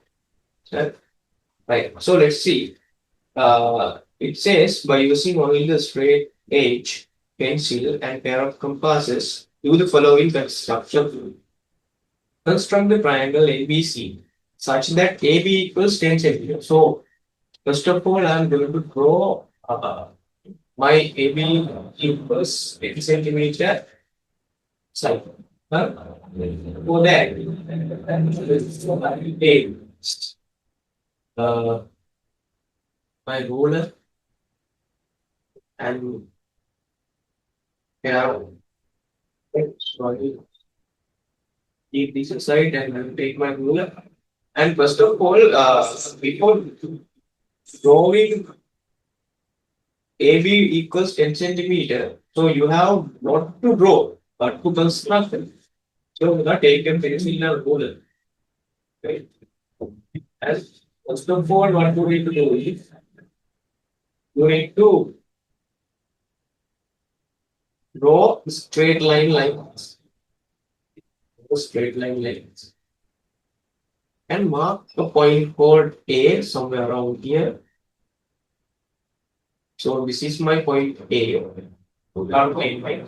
Right. So let's see. It says by using only the straight edge, pencil, and pair of compasses, do the following construction. Construct the triangle ABC such that AB equals 10 centimeters. So first of all, I am going to draw my AB equals 10 centimeter side. For that, my ruler and sorry, keep this aside and I will take my ruler. And first of all, before drawing AB equals 10 centimeter, so you have not to draw, but to construct it. So you have taken pencil and ruler. Right? And first of all, what you need to do is you need to draw straight line like this. Draw straight line like this. And mark a point called A somewhere around here. So this is my point A. Our point A.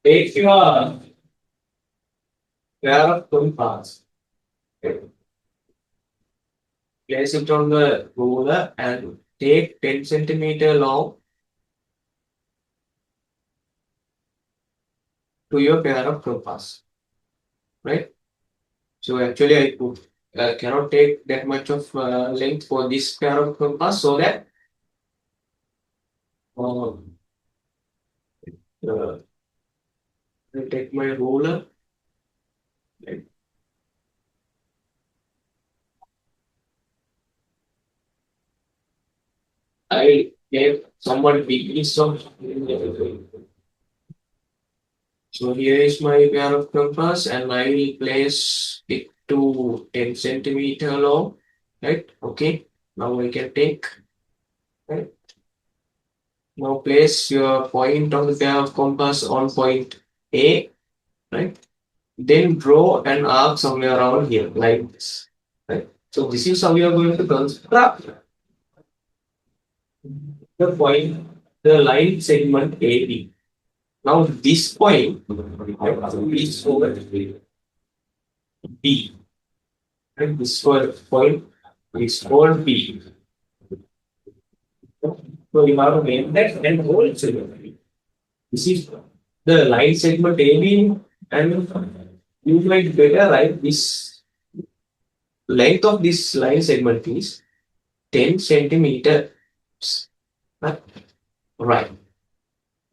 Take your pair of compass. Place it on the ruler and take 10 centimeter long to your pair of compass. Right? So actually I could, cannot take that much of length for this pair of compass so that uh, I take my ruler. Right? I gave somewhat big piece of. So here is my pair of compass and I will place it to 10 centimeter long. Right? Okay. Now I can take. Right? Now place your point of the pair of compass on point A. Right? Then draw an arc somewhere around here like this. Right? So this is how we are going to construct the point, the line segment AB. Now this point is over B. And this point is called B. So you have to make that and whole segment. This is the line segment AB, and you might better write this length of this line segment is 10 centimeters. Right.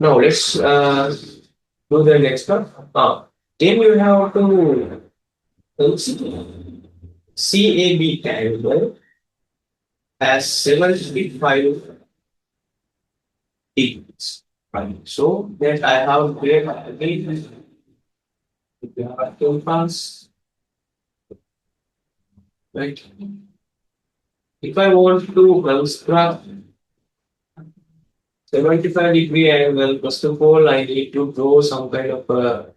Now let's do the next one. Then you have to consider CAB triangle as 75 degrees. Right. So that I have here again compass. Right. If I want to construct 75-degree angle, first of all, I need to draw some kind of a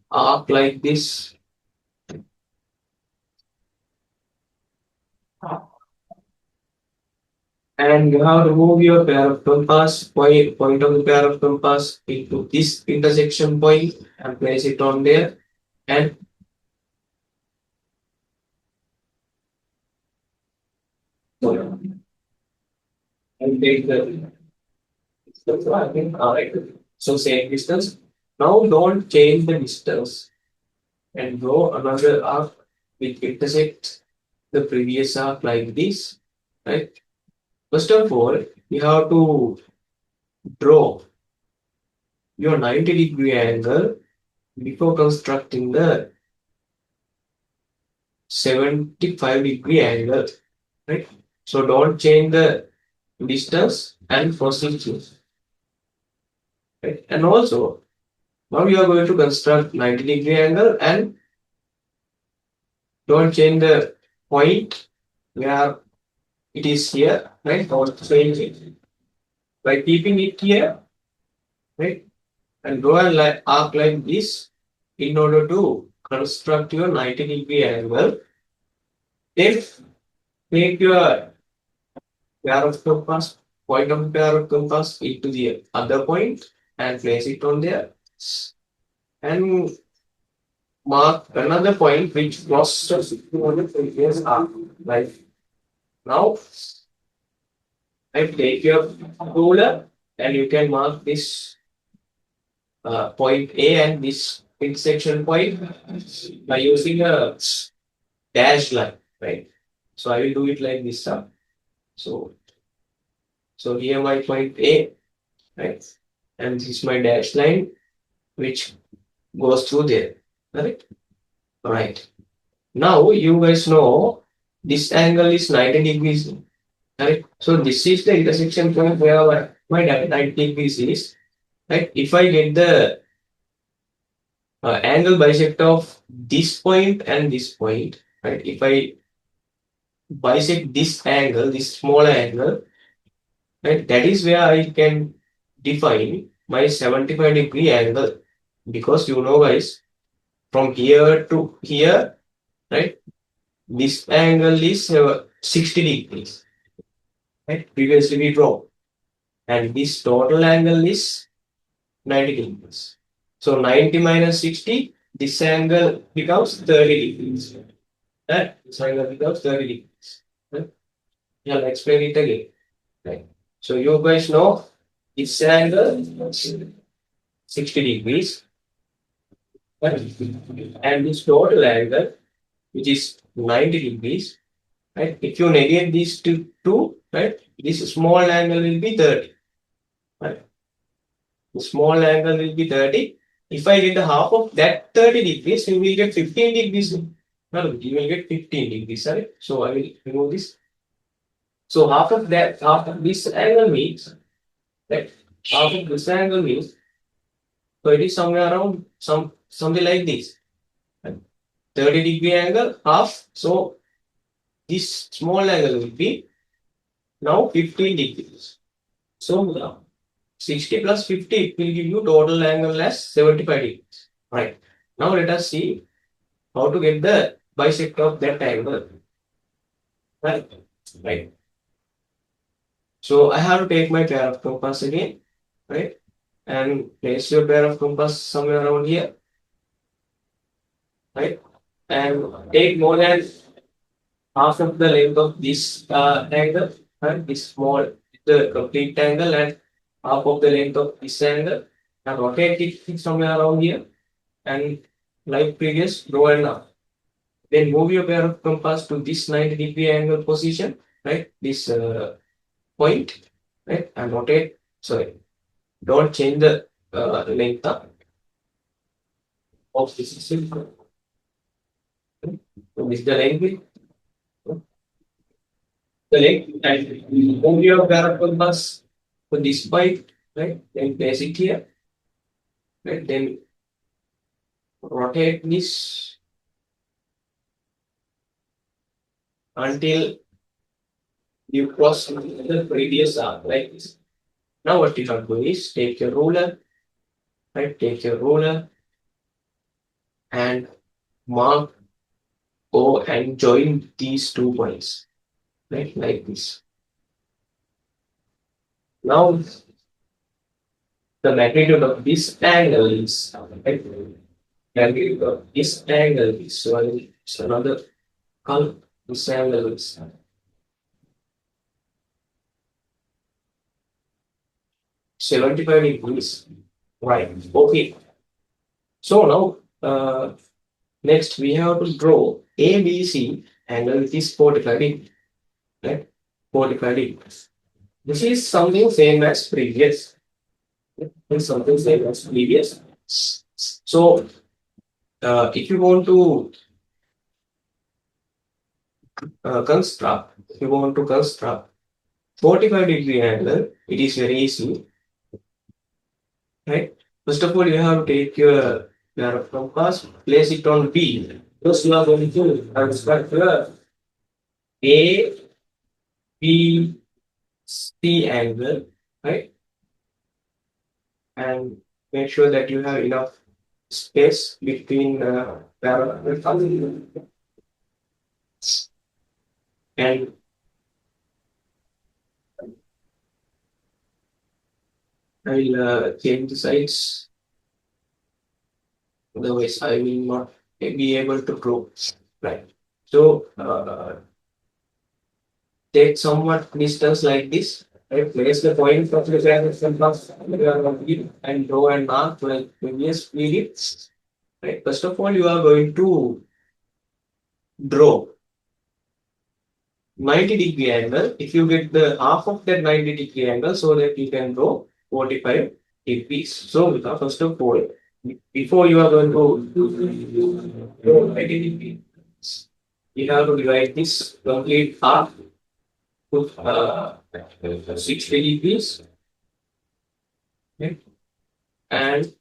arc like this. And you have to move your pair of compass, point of the pair of compass into this intersection point and place it on there. And take the alright. So same distance. Now don't change the distance and draw another arc which intersects the previous arc like this. Right? First of all, you have to draw your 90-degree angle before constructing the 75-degree angle. Right? So don't change the distance and proceed. Right? And also, now you are going to construct 90-degree angle and don't change the point where it is here, right? Don't change it. By keeping it here, right? And draw an arc like this in order to construct your 90-degree angle. Then take your pair of compass, point of pair of compass into the other point and place it on there. And mark another point which crosses the previous arc. Like now, I take your ruler and you can mark this point A and this intersection point by using a dash line, right? So I will do it like this. So here my point A, right? and this is my dash line which goes through there. Correct? Right. Now you guys know this angle is 90 degrees. Right? So this is the intersection point where my 90 degrees is. Right? If I get the angle bisect of this point and this point, right? If I bisect this angle, this small angle, right? That is where I can define my 75-degree angle, because you know guys, from here to here, right? This angle is 60 degrees, right? Previously we draw, and this total angle is 90 degrees. So 90 minus 60, this angle becomes 30 degrees. Right? This angle becomes 30 degrees. Right? Yeah, I'll explain it again. Right? So you guys know this angle 60 degrees, right? And this total angle, which is 90 degrees, right? If you negate these two, right? This small angle will be 30. Right? The small angle will be 30. If I get the half of that 30 degrees, you will get 15 degrees. No, you will get 15 degrees, right? So I will remove this. So half of that, half of this angle means, right? Half of this angle means, so it is somewhere around something like this. Right? 30-degree angle, half. So this small angle will be now 15 degrees. So now 60 plus 50, it will give you total angle as 75 degrees. Right. Now let us see how to get the bisect of that angle. Right. Right. So I have to take my pair of compass again. Right. And place your pair of compass somewhere around here. Right. And take more than half of the length of this angle. Right. This small, the complete angle, and half of the length of this angle. And rotate it somewhere around here. And like previous, draw and up. Then move your pair of compass to this 90-degree angle position, right? This point, right? And rotate. Sorry, don't change the length of this system. So this is the length. The length, and move your pair of compass to this point, right? Then place it here, right? Then rotate this until you cross the previous arc, like this. Now what you have to do is take your ruler, right? Take your ruler and mark, go and join these 2 points, right? Like this. Now the magnitude of this angle is, right? Magnitude of this angle is, so it's another color. This angle is 75 degrees. Right. Okay. So now next we have to draw ABC angle which is 45 degrees. Right? 45 degrees. This is something same as previous. It's something same as previous. So if you want to if you want to construct 45-degree angle, it is very easy, right? First of all, you have to take your pair of compass, place it on B. First, you are going to construct your A, B, C angle, right? And make sure that you have enough space between pair of compass. And I will change the sides. Otherwise, I will not be able to draw. Right. So take somewhat distance like this. Right. Place the point of the compass and draw an arc like previous we did. Right. First of all, you are going to draw 90-degree angle. If you get the half of that 90-degree angle, so that you can draw 45. degrees. So first of all, before you are going to write degree, you have to divide this complete arc to 60 degrees, okay, and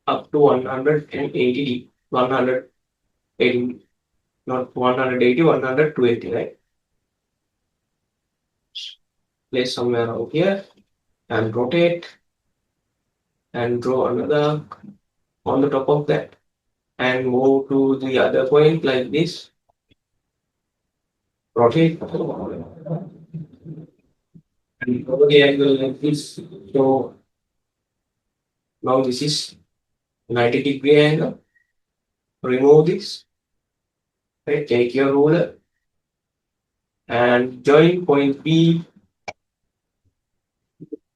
up to 180, 180, not 180, 120, right? Place somewhere around here and rotate and draw another on the top of that and move to the other point like this. Rotate and draw the angle like this. So now this is 90-degree angle. Remove this. Right, take your ruler and join point B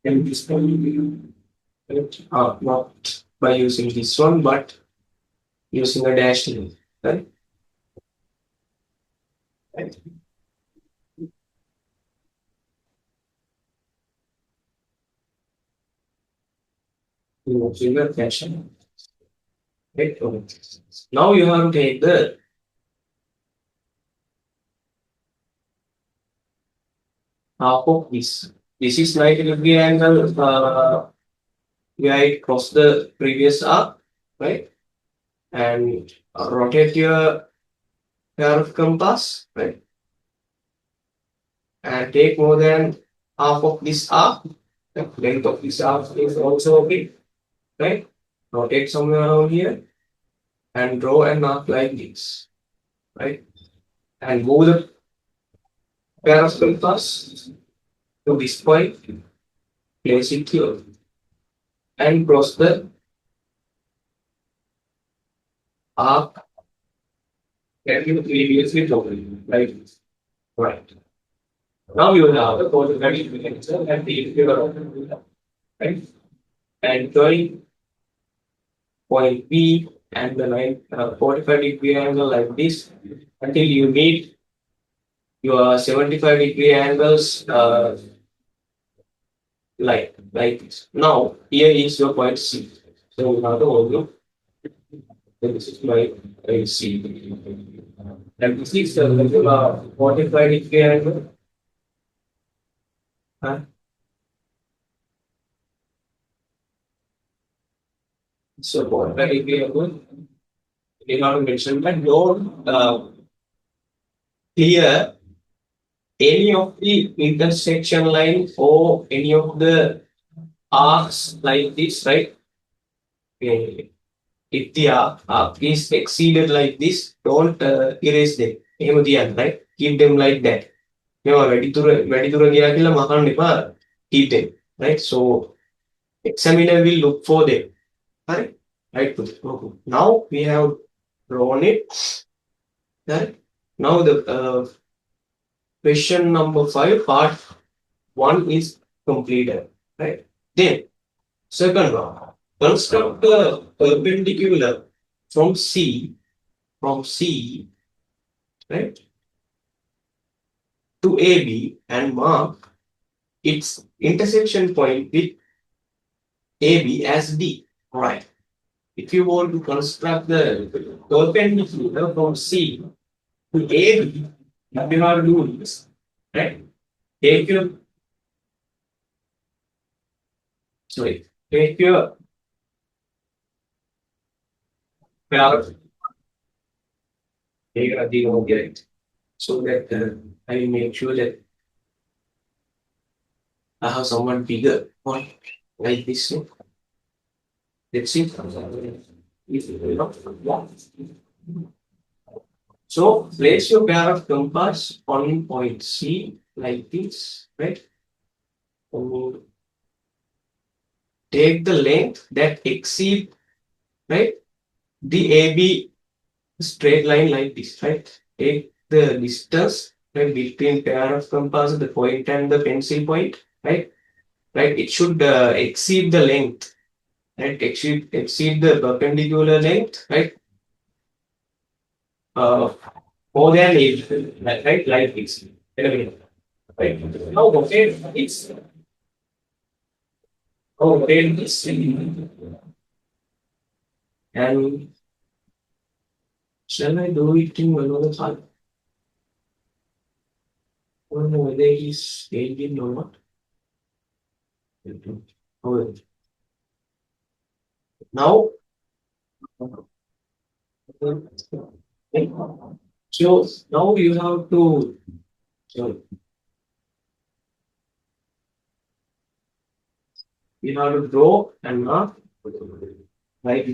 and this point B. Right? Not by using this one, but using a dashed line. Right? Right. Similar fashion. Right? Okay. Now you have to take the half of this. This is 90-degree angle where it cross the previous arc, right? And rotate your pair of compass, right? And take more than half of this arc. The length of this arc is also okay, right? Rotate somewhere around here and draw an arc like this, right? And move the pair of compass to this point, place it here, and cross the arc that you previously drawn, like this, right? Now you have the coordinate picture and the figure, right? And join point B and the line 45-degree angle like this until you meet your 75-degree angles like this. Now here is your point C. So we have the volume. So this is my point C. And this is the 45-degree angle. Huh? So 45-degree angle. We have to mention that don't clear any of the intersection line or any of the arcs like this, right? If the arc is exceeded like this, don't erase them. Right? Keep them like that. Keep them. Right? So examiner will look for them. Right? Right. Now we have drawn it. Right? Now the question number 5, part 1 is completed. Right? Then second one, construct the perpendicular from C, right, to AB and mark its intersection point with AB as D. Right. If you want to construct the perpendicular from C to AB, you have to do this. Right? Take your take your pair. So that I make sure that I have someone bigger one like this. Let's see. So place your pair of compass on point C like this, right? Take the length that exceed, right, the AB straight line like this, right? Take the distance, right, between pair of compass, the point and the pencil point, right? Right, it should exceed the length, right? Exceed the perpendicular length, right? More than 8, right? Like this. Right? Now, okay, it's Okay, this and shall I do it in another time? I don't know whether it is changing or not. Okay. Now, so now you have to so you have to draw and mark right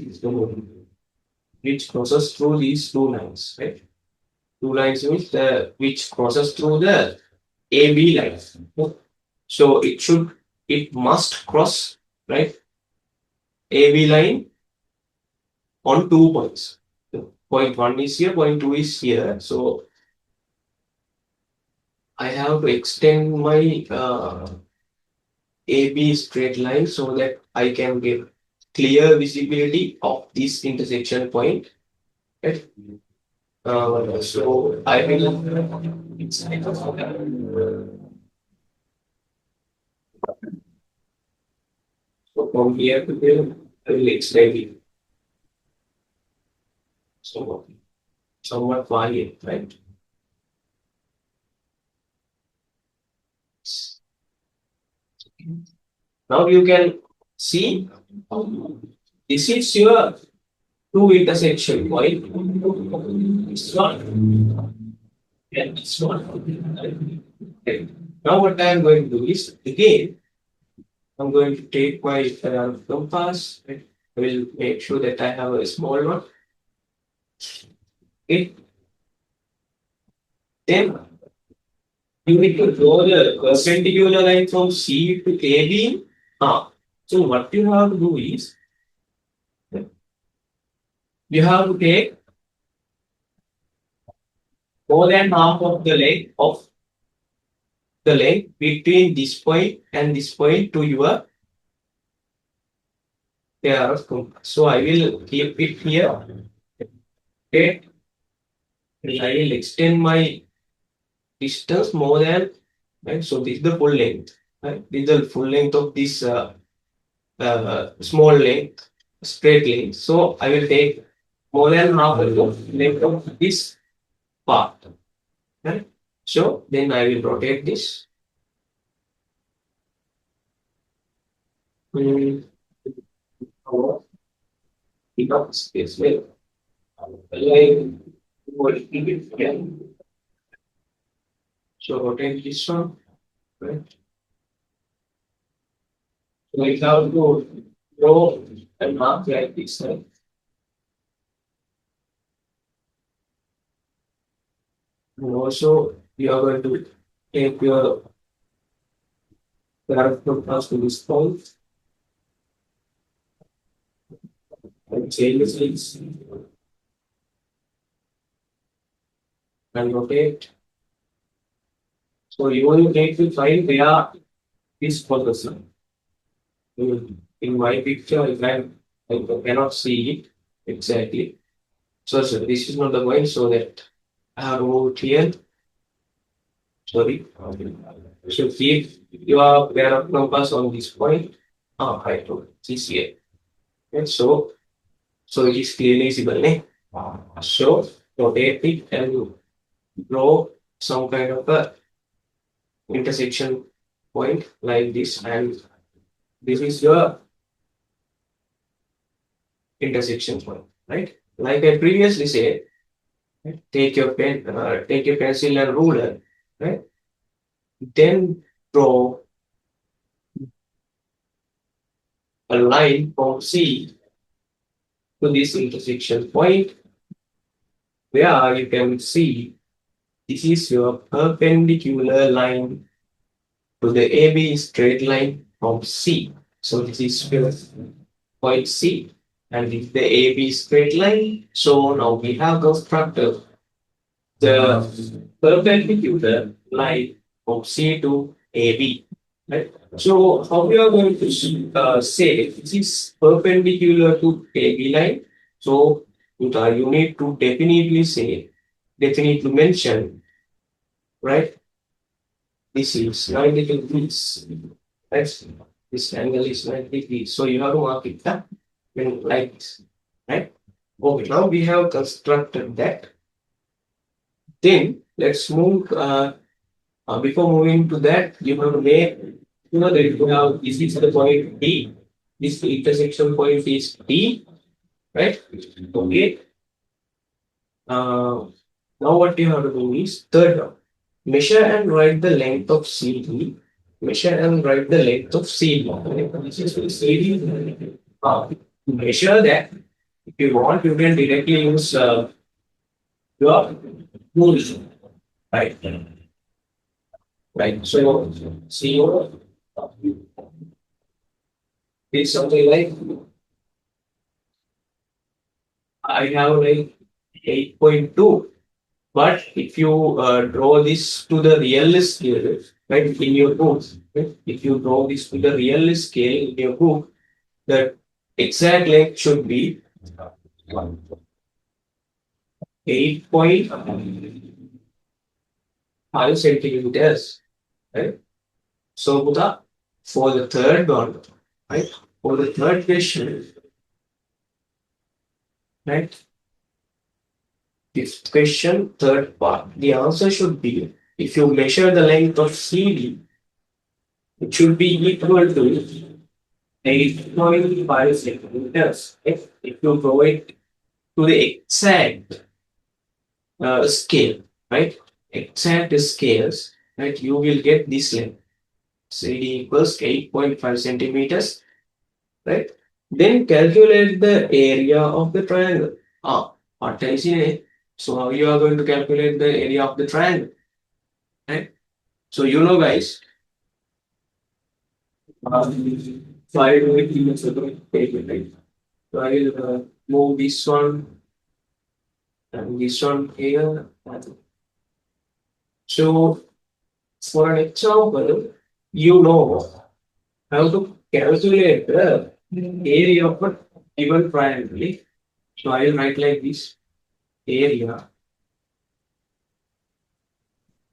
which crosses through these two lines, right? Two lines means the which crosses through the AB line. So it must cross right AB line on 2 points. Point one is here, point two is here. So I have to extend my AB straight line so that I can get clear visibility of this intersection point. Right? So I will inside of so from here to there, I will extend it. So somewhat wide, right? Now you can see this is your two intersection point. It's one and it's one. Okay. Now what I am going to do is again I'm going to take my compass. Right? I will make sure that I have a small one. Okay. Then you need to draw the perpendicular line from C to AB. So what you have to do is you have to take more than half of the length between this point and this point to your pair of compass. So I will keep it here. Okay. I will extend my distance more than right. So this is the full length. Right? This is the full length of this small length, straight length. So I will take more than half of the length of this part. Right? So then I will rotate this. Mm, enough space. Well, so rotate this one. Right? So we have to draw and mark like this. Right? And also you are going to take your character class to this point and change the size and rotate. So you will need to find where this position. In my picture, I cannot see it exactly. So this is not the point, so that I have moved here. Sorry. So keep your pair of compass on this point. I told this here. And so it is clearly visible. So rotate it and draw some kind of a intersection point like this, and this is your intersection point, right? Like I previously said, right? Take your pencil and ruler, right? Then draw a line from C to this intersection point, where you can see this is your perpendicular line to the AB straight line from C. So this is your point C, and this is the AB straight line. So now we have constructed the perpendicular line from C to AB. Right? So how we are going to say this is perpendicular to AB line. So you need to definitely mention, right? This is 90 degrees. Right? This angle is 90 degrees. So you have to mark it like this, right? Okay, now we have constructed that. Then let's move. Before moving to that, you have to make, that you have this is the point D. This intersection point is D, right? Okay. Uh, Now what you have to do is third one. Measure and write the length of CD. Measure and write the length of CD. This is the CD. Measure that. If you want, you can directly use your tools. Right. Right. So CO is something like I have like 8.2. But if you draw this to the real scale, right, in your book, right, if you draw this to the real scale in your book, the exact length should be 8.5 centimeters, right? So, Buddha, for the third one, right, for the third question, right, this question, third part, the answer should be if you measure the length of CD, it should be equal to 8.5 centimeters. If you go it to the exact scale, right? Exact scales, right? You will get this length. CD equals 8.5 centimeters, right? Then calculate the area of the triangle. What is in it? So how you are going to calculate the area of the triangle, right? So guys, 5 minutes ago, right? So I will move this one and this one here. So for an example, you know how to calculate the area of a given triangle. So I will write like this: area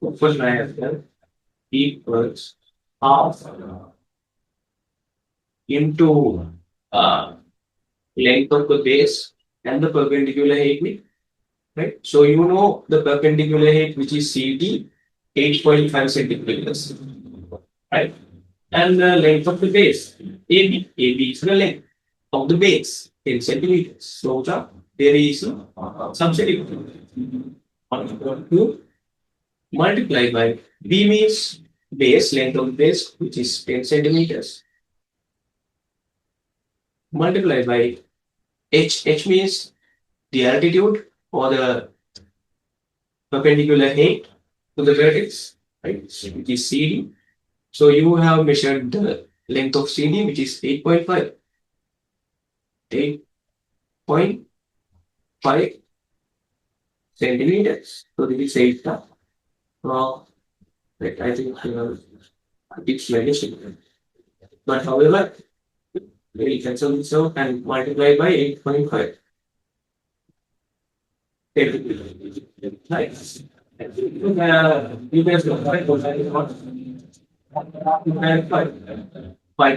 of a triangle equals half into uh, length of the base and the perpendicular height, right? So you know the perpendicular height, which is CD, 8.5 centimeters, right? And the length of the base, AB. AB is the length of the base, 10 centimeters. So there is substitute. 1.2 multiplied by B means base, length of the base, which is 10 centimeters, multiplied by H. H means the altitude or the perpendicular height to the vertex, right? Which is CD. So you have measured the length of CD, which is 8.5. 8.5 centimeters. So this is 8. Right, I think it's medicine. But however, we cancel this out and multiply by 8.5. Right. You guys know, right? 5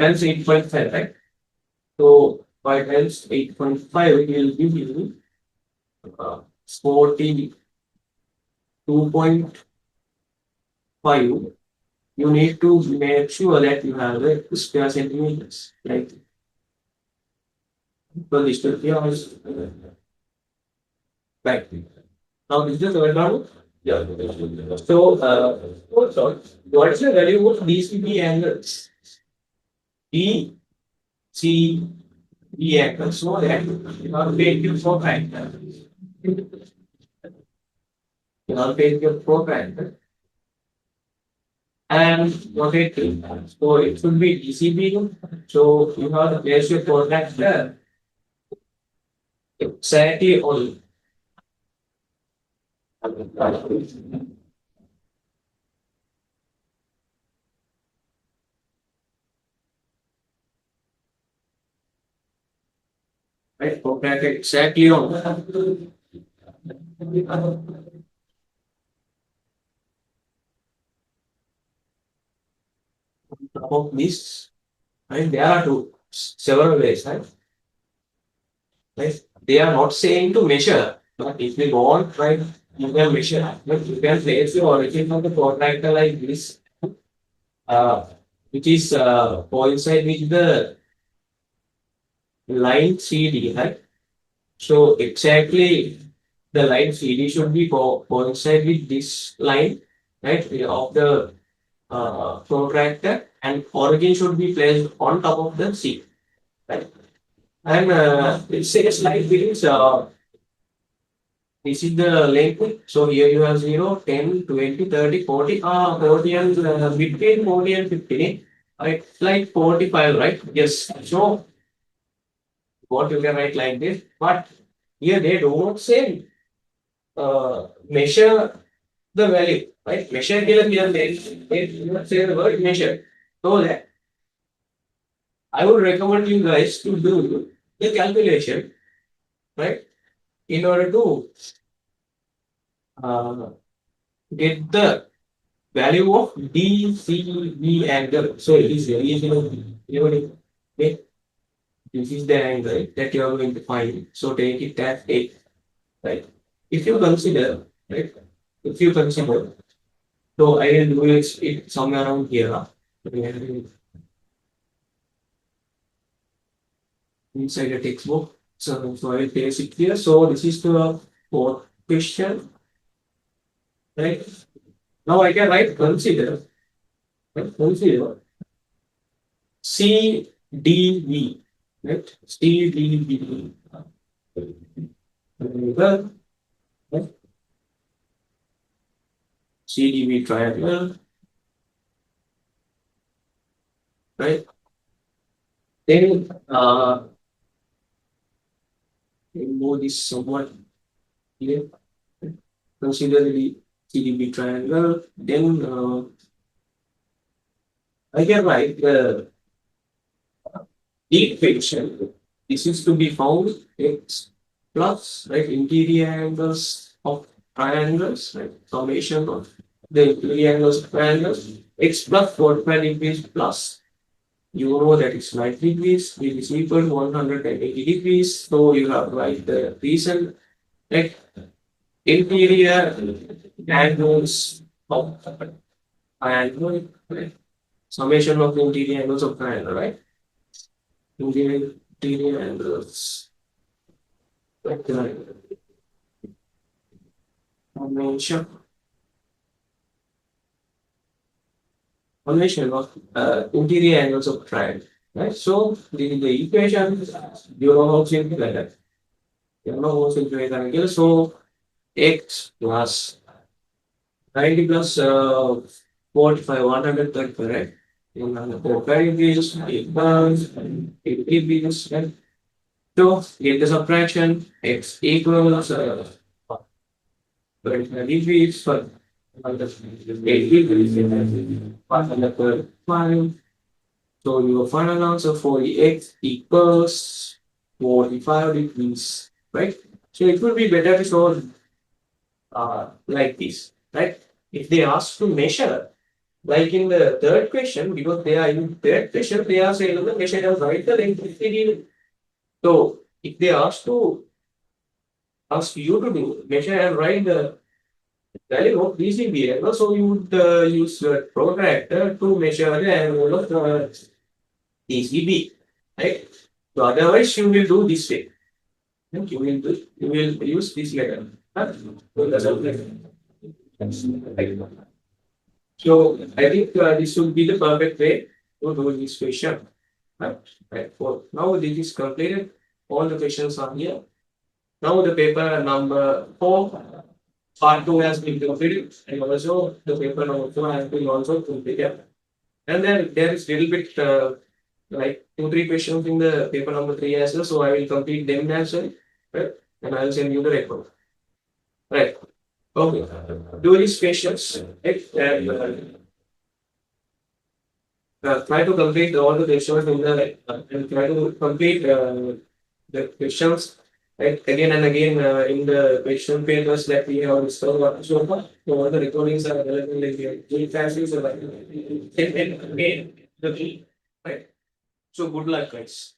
times 8.5, right? So 5 times 8.5 will give you 42.5. You need to make sure that you have the square centimeters, right? So this will be ours. Right. Now this is the third one. Yeah. So, what is the value of DCB angles? D, C, E angles. So that you are paid your program. You are paid your program. And rotate it. So it should be DCB. So you have to place your protractor exactly on. Right, protractor exactly on top of this, Right? There are several ways, right? Right? They are not saying to measure, but if you want, right, you can measure. But you can place the origin of the protractor like this, uh, which is coincide with the line CD, right? So exactly the line CD should be coincide with this line, right, of the protractor, and origin should be placed on top of the C, right? And it says like this, this is the length. So here you have 0, 10, 20, 30, 40, 40 and between 40 and 50, it's like 45, right? Yes. So what you can write like this, but here they do not say measure the value, right? Measure here they do not say the word measure. So that I would recommend you guys to do the calculation, right? In order to uh, get the value of DCB angle. So it is very easy. Okay, this is the angle that you are going to find. So take it as A, right? If you consider, right? If you consider, so I will do it somewhere around here. Inside the textbook. So I will place it here. So this is the fourth question, right? Now I can write consider, right? Consider CDV, right? CDV. Triangle, right? CDV triangle, right? Then move this somewhat here. Consider the CDV triangle. Then I can write the equation. This is to be found x plus, right, interior angles of triangles, right, summation of the interior angles of triangles, x plus 45 degrees plus, you know that it's 90 degrees, it is equal to 180 degrees. So you have like the reason, like interior angles of triangle, right? Summation of the interior angles of triangle, right? Interior angles. Like summation of interior angles of triangle, right? So the equation, you know how simple like that. You know how simple like that. So x plus 90 plus 45, 135, right? 135 is equals 80 is, right? So get the subtraction, x equals 25 degrees for 80 degrees, 135. So your final answer for the x equals 45 degrees, right? So it would be better to solve like this, right? If they ask to measure, like in the third question, because they are in third question, they are saying the measure of right the length 50 degrees. So if they ask you to do measure and write the value of DCB angle, so you would use the protractor to measure the angle of DCB, right? So otherwise you will do this way. You will use this letter. Huh? So that's all. So I think this would be the perfect way to do this question. Right? Right. For now, this is completed. All the questions are here. Now the paper number 4, part 2 has been completed, and also the paper number 4 has been also completed. And then there is little bit like 2-3 questions in the paper number 3 as well. So I will complete them as well. Right? And I will send you the record. Right. Okay. Do these questions. Right? And, try to complete all the questions in the and try to complete the questions right again and again in the question papers that we have installed so far. So all the recordings are available in the fastly so like again the right. So good luck, guys.